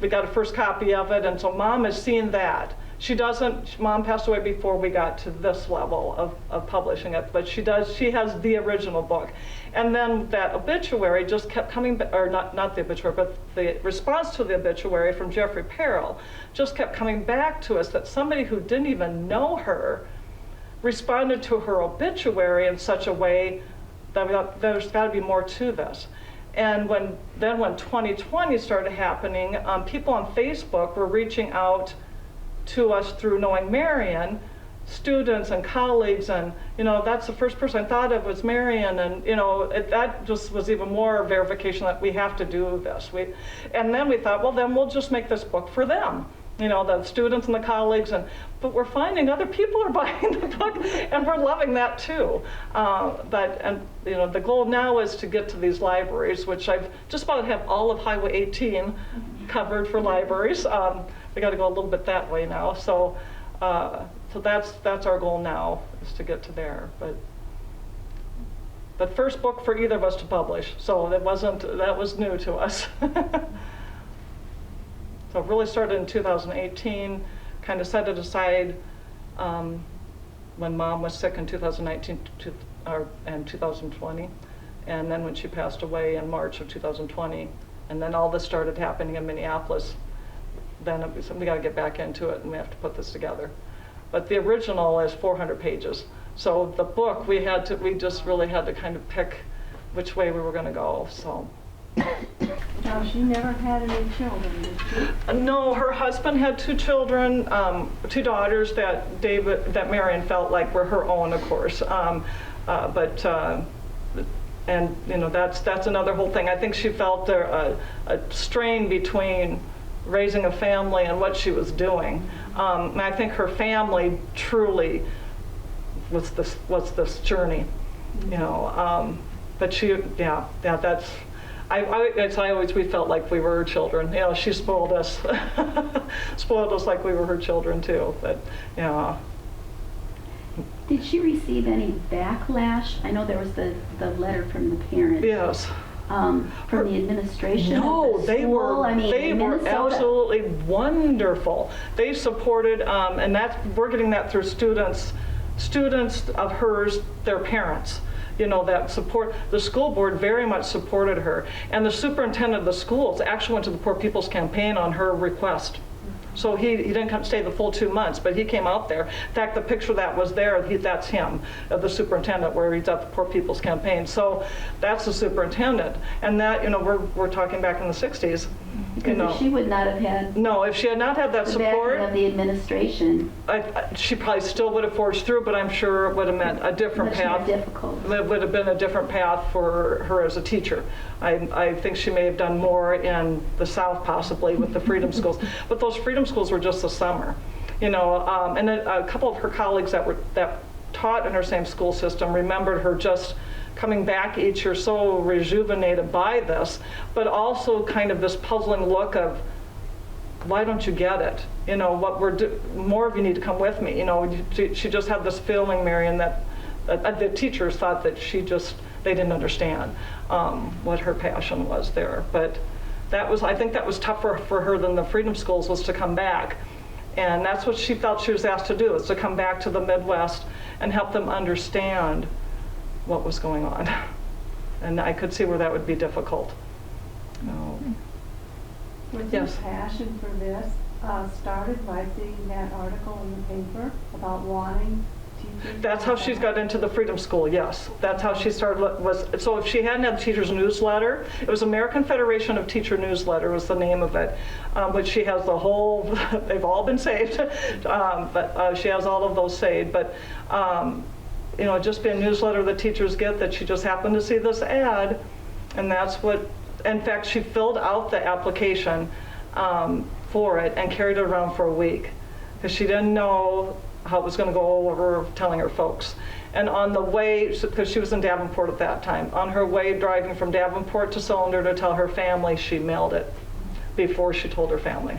we got a first copy of it, and so Mom has seen that. Mom passed away before we got to this level of publishing it, but she has the original book. And then that obituary just kept coming, or not the obituary, but the response to the obituary from Jeffrey Perrell just kept coming back to us, that somebody who didn't even know her responded to her obituary in such a way that we thought there's got to be more to this. And when 2020 started happening, people on Facebook were reaching out to us through knowing Marion students and colleagues, and that's the first person I thought of was Marion, and that just was even more verification that we have to do this. And then we thought, well, then we'll just make this book for them, the students and the colleagues, but we're finding other people are buying the book, and we're loving that too. The goal now is to get to these libraries, which I've just about have all of Highway 18 covered for libraries. We got to go a little bit that way now, so that's our goal now, is to get to there. But first book for either of us to publish, so that was new to us. So it really started in 2018, kind of set it aside when Mom was sick in 2019 and 2020, and then when she passed away in March of 2020, and then all this started happening in Minneapolis. Then we got to get back into it, and we have to put this together. But the original is 400 pages. So the book, we just really had to kind of pick which way we were going to go. So. Now, she never had any children, did she? No, her husband had 2 children, 2 daughters that Marion felt like were her own, of course. That's another whole thing. I think she felt a strain between raising a family and what she was doing. And I think her family truly was this journey, But we felt like we were her children. She spoiled us, like we were her children too. But Did she receive any backlash? I know there was the letter from the parents. Yes. From the administration. No, of the they school. were. I mean, they were Minnesota. absolutely wonderful. They supported, and we're getting that through students of hers, their parents. That support. The school board very much supported her, and the superintendent of the schools actually went to the Poor People's Campaign on her request. So he didn't stay the full 2 months, but he came out there. In fact, the picture that was there, that's him, the superintendent, where he's at the Poor People's Campaign. So that's the superintendent, and that we're talking back in the 60s. Because if she would not have had. No, if she had not had that the support, backing of the administration. she probably still would have forged through, but I'm sure it would have meant a different Much path. more difficult. It would have been a different path for her as a teacher. I think she may have done more in the South possibly with the freedom schools, but those freedom schools were just the summer, and a couple of her colleagues that taught in her same school system remembered her just coming back each year so rejuvenated by this, but also kind of this puzzling look of, why don't you get it? What more of you need to come with me. She just had this feeling, Marion, that the teachers thought that they didn't understand what her passion was there. But I think that was tougher for her than the freedom schools, was to come back. And that's what she felt she was asked to do, is to come back to the Midwest and help them understand what was going on. And I could see where that would be difficult. Was Yes. your passion for this started by seeing that article in the paper about wanting teachers? That's how she's got into the freedom school, yes. That's how she started. So if she hadn't had the teacher's newsletter, it was American Federation of Teacher Newsletter was the name of it, which she has the whole, they've all been saved, but she has all of those saved. But just be a newsletter that teachers get, that she just happened to see this ad, and that's what, in fact, she filled out the application for it and carried it around for a week, because she didn't know how it was going to go over telling her folks. And on the way, because she was in Davenport at that time, on her way driving from Davenport to Cylinder to tell her family, she mailed it before she told her family.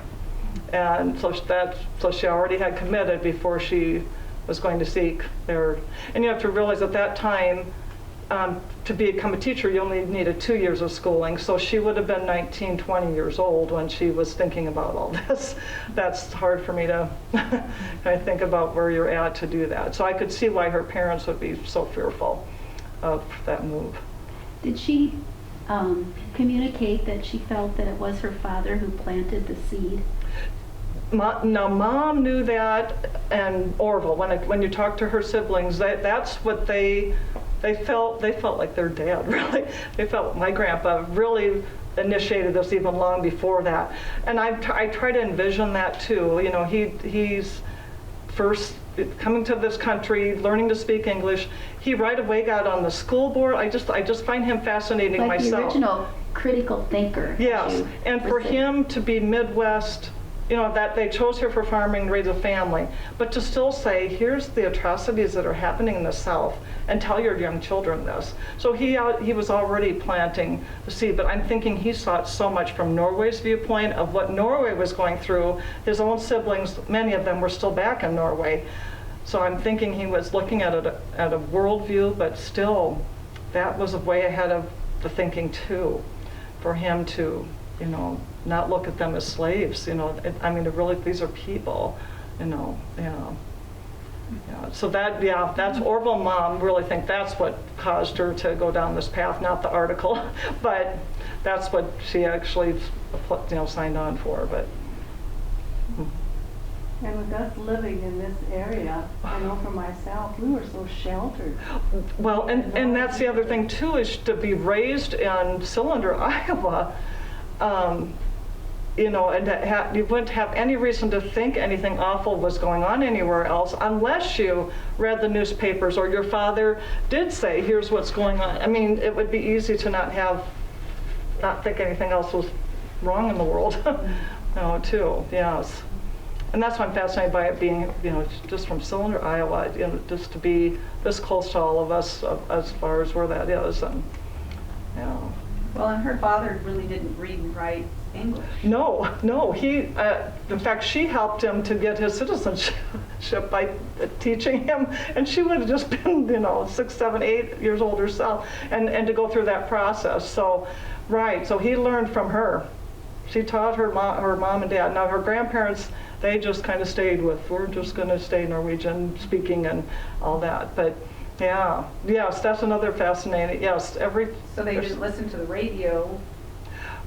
And so she already had committed before she was going to seek their, and you have to realize at that time, to become a teacher, you only needed 2 years of schooling. So she would have been 19, 20 years old when she was thinking about all this. That's hard for me to I think about where you're at to do that. So I could see why her parents would be so fearful of that move. Did she communicate that she felt that it was her father who planted the seed? Now, Mom knew that, and Orville, when you talk to her siblings, that's what they felt like their dad, really. They felt my grandpa really initiated this even long before that. And I try to envision that too. He's first coming to this country, learning to speak English. He right away got on the school board. I just find him fascinating Like myself. the original critical thinker. as Yes, you and for were saying. him to be Midwest, you know, that they chose here for farming, raise a family, but to still say, here's the atrocities that are happening in the South, and tell your young children this. So he was already planting the seed, but I'm thinking he saw it so much from Norway's viewpoint of what Norway was going through. His own siblings, many of them were still back in Norway. So I'm thinking he was looking at it at a worldview, but still, that was way ahead of the thinking too, for him to, you know, not look at them as slaves, you know. I mean, really, these are people, you know, yeah. So that's Orville mom really think that's what caused her to go down this path, not the article, but that's what she actually, you know, signed on for, but. And with us living in this area, I know for myself, we were so sheltered. Well, and that's the other thing too, is to be raised in Cylinder, Iowa, you know, and you wouldn't have any reason to think anything awful was going on anywhere else unless you read the newspapers or your father did say, here's what's going on. I mean, it would be easy to not think anything else was wrong in the world, no, too, yes. And that's why I'm fascinated by it being, you know, just from Cylinder, Iowa, you know, just to be this close to all of us as far as where that is, and, you know. Well, and her father really didn't read and write English. No, he, in fact, she helped him to get his citizenship by teaching him, and she would have just been, you know, 6, 7, 8 years old herself, and to go through that process. So, right, so he learned from her. She taught her mom and dad. Now her grandparents, they just kind of stayed with, we're just going to stay Norwegian speaking and all that. But yeah, yes, that's another fascinating, yes, So they didn't listen to the radio.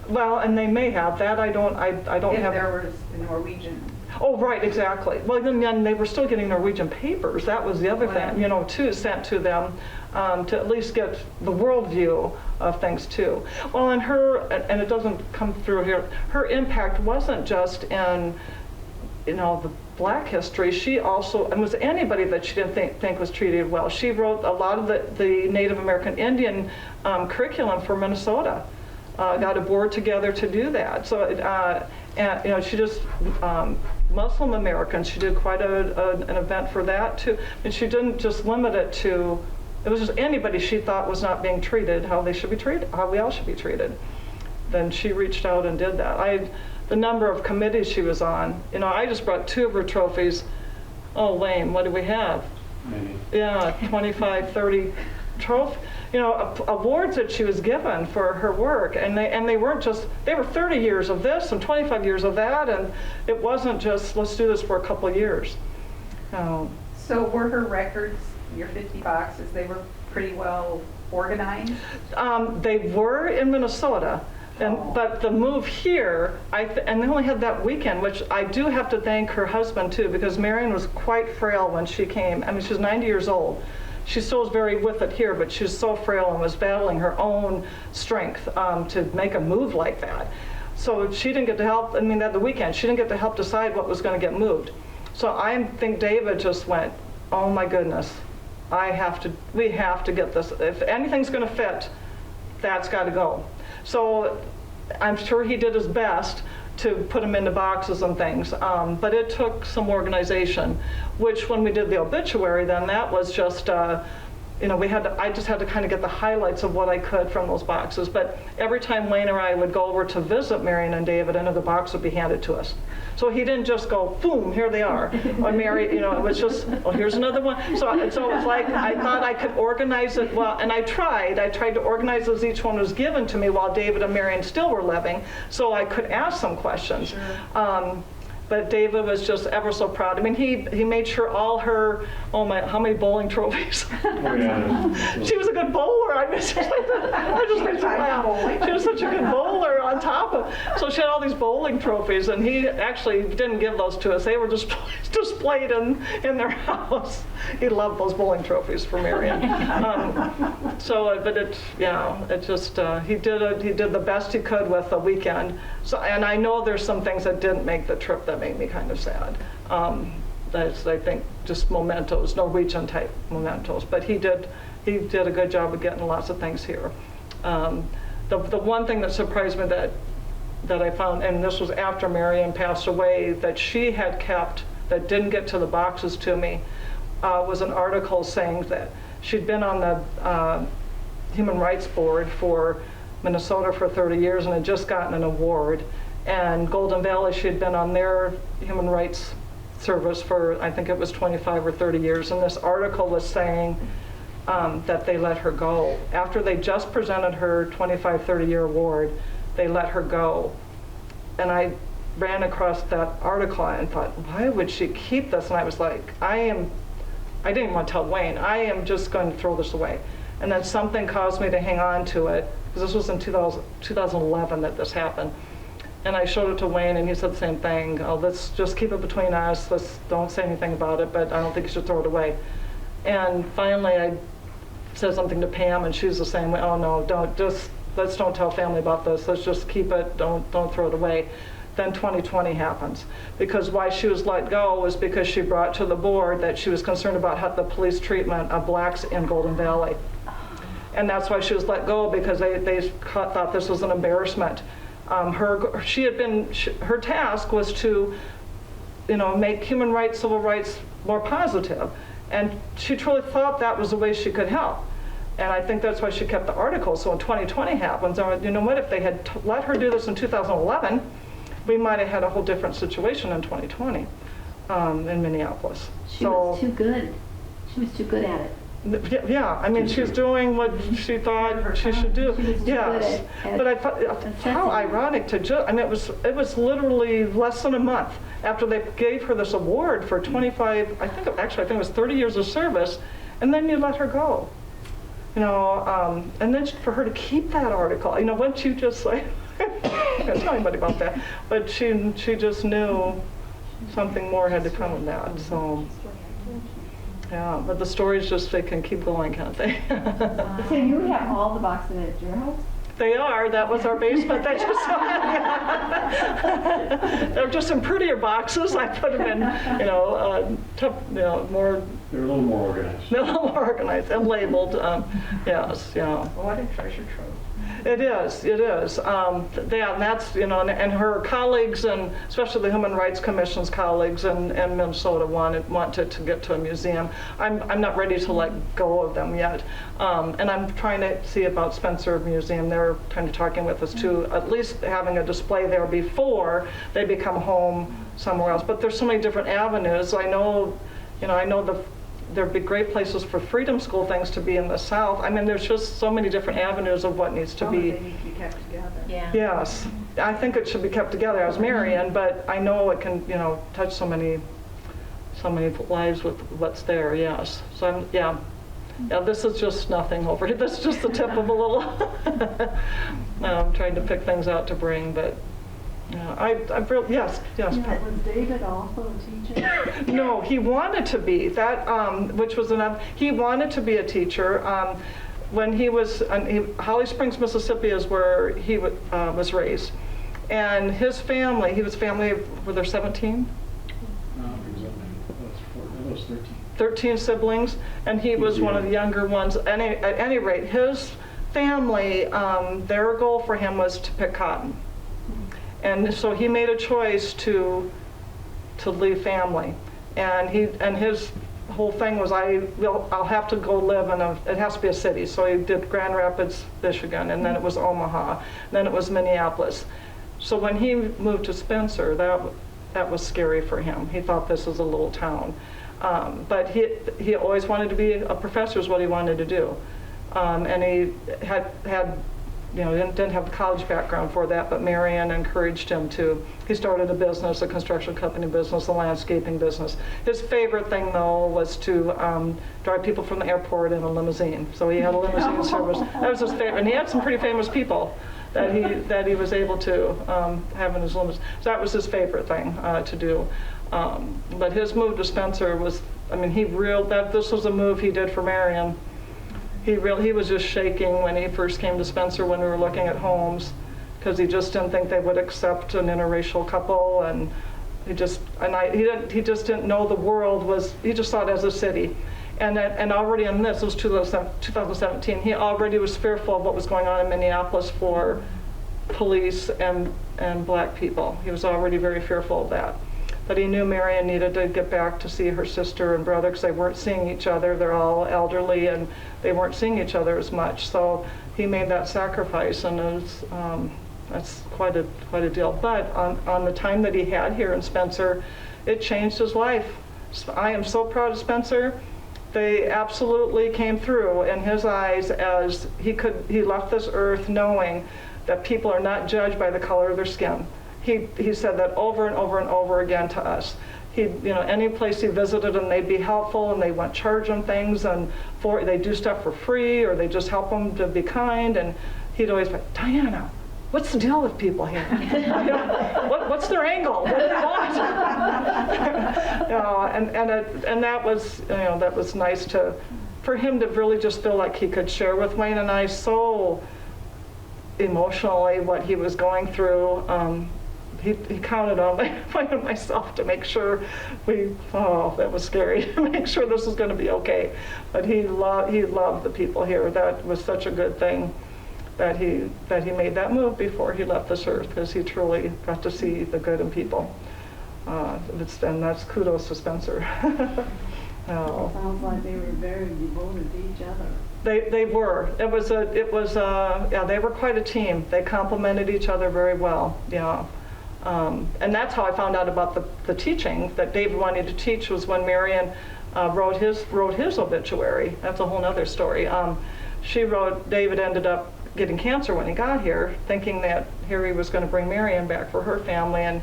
Well, and they may have that. I don't If have. there was a Norwegian. Oh, right, exactly. Well, then they were still getting Norwegian papers. That was the other thing, you know, too, sent to them to at least get the worldview of things too. Well, and and it doesn't come through here, her impact wasn't just in, you know, the Black history. She also, and was anybody that she didn't think was treated well. She wrote a lot of the Native American Indian curriculum for Minnesota. Got a board together to do that. So, and you know, she just, Muslim Americans, she did quite an event for that too. And she didn't just limit it to, it was just anybody she thought was not being treated, how they should be treated, how we all should be treated. Then she reached out and did that. The number of committees she was on, you know, I just brought 2 of her trophies. Oh, lame, what do we have? Maybe. Yeah, 25, 30 trophies. You know, awards that she was given for her work, and they weren't just, they were 30 years of this and 25 years of that, and it wasn't just, let's do this for a couple of years. So were her records, your 50 boxes, they were pretty well organized? They were in Minnesota, but the move here, and they only had that weekend, which I do have to thank her husband too, because Marion was quite frail when she came. I mean, she was 90 years old. She still is very with it here, but she's so frail and was battling her own strength to make a move like that. So she didn't get to help, I mean, at the weekend, she didn't get to help decide what was going to get moved. So I think David just went, oh my goodness, we have to get this. If anything's going to fit, that's got to go. So I'm sure he did his best to put them into boxes and things, but it took some organization, which when we did the obituary, then that was just, you know, I just had to kind of get the highlights of what I could from those boxes. But every time Wayne or I would go over to visit Marion and David, another box would be handed to us. So he didn't just go, boom, here they are. Or Mary, you know, it was just, oh, here's another one. So it was like, I thought I could organize it well, and I tried to organize as each one was given to me while David and Marion still were living, so I could ask some questions. Sure. But David was just ever so proud. I mean, he made sure all her, how many bowling trophies? Oh, yeah. She was a good bowler. I just made you laugh. She was such a good bowler on top of, so she had all these bowling trophies, and he actually didn't give those to us. They were just displayed in their house. He loved those bowling trophies for Marion. But it just, he did the best he could with the weekend. So, and I know there's some things that didn't make the trip that made me kind of sad. that's, I think, just mementos, Norwegian type mementos. But he did a good job of getting lots of things here. The one thing that surprised me that I found, and this was after Marion passed away, that she had kept, that didn't get to the boxes to me, was an article saying that she'd been on the Human Rights Board for Minnesota for 30 years and had just gotten an award. And Golden Valley, she'd been on their human rights service for, I think it was 25 or 30 years. And this article was saying that they let her go. After they just presented her 25, 30-year award, they let her go. And I ran across that article and thought, why would she keep this? And I was like, I didn't even want to tell Wayne, I am just going to throw this away. And then something caused me to hang on to it, because this was in 2011 that this happened. And I showed it to Wayne, and he said the same thing. Oh, let's just keep it between us. Don't say anything about it, but I don't think you should throw it away. And finally, I said something to Pam, and she's the same way. Oh no, let's don't tell family about this. Let's just keep it. Don't throw it away. Then 2020 happens, because why she was let go was because she brought to the board that she was concerned about how the police treatment of blacks in Golden Valley. And that's why she was let go, because they thought this was an embarrassment. Her task was to, make human rights, civil rights more positive. And she truly thought that was the way she could help. And I think that's why she kept the article. So when 2020 happens, you know what, if they had let her do this in 2011, we might have had a whole different situation in 2020 in Minneapolis. She was too good. She was too good at it. Yeah, I mean, she's doing what she thought she should do. Yes, but I thought, how ironic to just, I mean, it was literally less than a month after they gave her this award for 25, I think it was 30 years of service, and then you let her go. And then for her to keep that article, once you just like, I can't tell anybody about that, but she just knew something more had to come of that, so. Yeah, but the stories they can keep going, can't they? So you have all the boxes at your house? They are. That was our basement. They're just in prettier boxes. I put them in, more. They're a little more organized. They're a little more organized and labeled. Yes, yeah. What a treasure trove. It is. And that's, and her colleagues, and especially the Human Rights Commission's colleagues in Minnesota wanted to get to a museum. I'm not ready to let go of them yet. And I'm trying to see about Spencer Museum. They're kind of talking with us too, at least having a display there before they become home somewhere else. But there's so many different avenues. I know there'd be great places for Freedom School things to be in the South. I mean, there's just so many different avenues of what needs to be. They need to be kept together. Yeah. Yes, I think it should be kept together as Marion, but I know it can, touch so many lives with what's there. Yes. So yeah, this is just nothing over here. This is just the tip of a little. I'm trying to pick things out to bring, but. Yes. Was David also a teacher? No, he wanted to be that, which was enough. He wanted to be a teacher. When he was, Holly Springs, Mississippi is where he was raised. And his family, were there 17? No, it was 13. 13 siblings, and he was one of the younger ones. At any rate, his family, their goal for him was to pick cotton. And so he made a choice to leave family, and his whole thing was I'll have to go live it has to be a city. So he did Grand Rapids, Michigan, and then it was Omaha, and then it was Minneapolis. So when he moved to Spencer, that was scary for him. He thought this was a little town, but he always wanted to be a professor is what he wanted to do, and he had. Didn't have the college background for that, but Marion encouraged him to. He started a business, a construction company business, a landscaping business. His favorite thing, though, was to drive people from the airport in a limousine. So he had a limousine service. That was his favorite. And he had some pretty famous people that he was able to have in his limousine. So that was his favorite thing to do. But his move to Spencer was, this was a move he did for Marion. He was just shaking when he first came to Spencer when we were looking at homes, because he just didn't think they would accept an interracial couple, and He just didn't know the world was, he just saw it as a city. And already in this, it was 2017, he already was fearful of what was going on in Minneapolis for police and black people. He was already very fearful of that. But he knew Marion needed to get back to see her sister and brother because they weren't seeing each other. They're all elderly and they weren't seeing each other as much. So he made that sacrifice, and it was, that's quite a deal. But on the time that he had here in Spencer, it changed his life. I am so proud of Spencer. They absolutely came through in his eyes as he left this earth knowing that people are not judged by the color of their skin. He said that over and over and over again to us. Any place he visited them, they'd be helpful, and they wouldn't charge them things, and they do stuff for free, or they just help them to be kind. And he'd always be, Diana, what's the deal with people here? What's their angle? What do they want? And that was nice for him to really just feel like he could share with Wayne and I so emotionally what he was going through. He counted on Wayne and myself to make sure that was scary, to make sure this was going to be okay. But he loved the people here. That was such a good thing that he made that move before he left this earth, because he truly got to see the good in people. And that's kudos to Spencer. Sounds like they were very devoted to each other. They were. They were quite a team. They complemented each other very well. Yeah. And that's how I found out about the teaching that David wanted to teach, was when Marion wrote his obituary. That's a whole other story. David ended up getting cancer when he got here, thinking that here he was going to bring Marion back for her family, and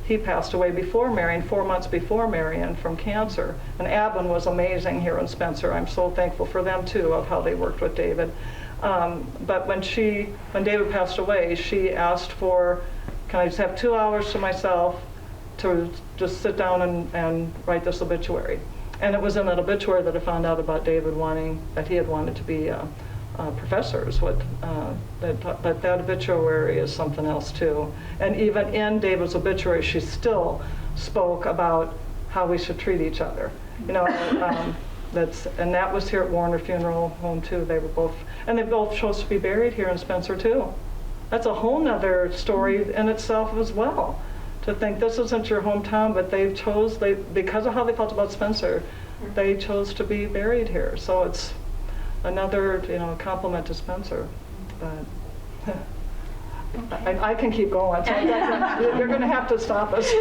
he passed away before Marion, 4 months before Marion, from cancer. And Abin was amazing here in Spencer. I'm so thankful for them too, of how they worked with David. But when David passed away, she asked for, can I just have 2 hours to myself to just sit down and write this obituary? And it was in that obituary that I found out about David that he had wanted to be professors. But that obituary is something else too. And even in David's obituary, she still spoke about how we should treat each other. And that was here at Warner Funeral Home too. They both chose to be buried here in Spencer too. That's a whole nother story in itself as well. To think this isn't your hometown, but because of how they felt about Spencer, they chose to be buried here. So it's another, compliment to Spencer. But I can keep going. So you're going to have to stop us.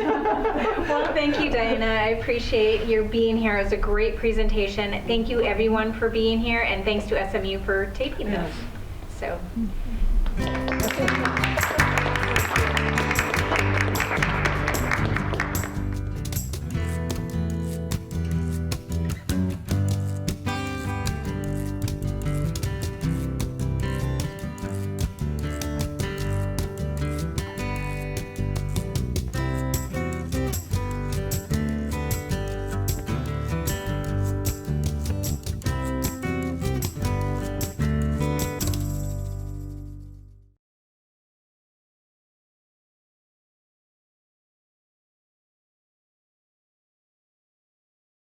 Well, thank you, Diana. I appreciate your being here. It was a great presentation. Thank you, everyone, for being here, and thanks to SMU for taping this. So.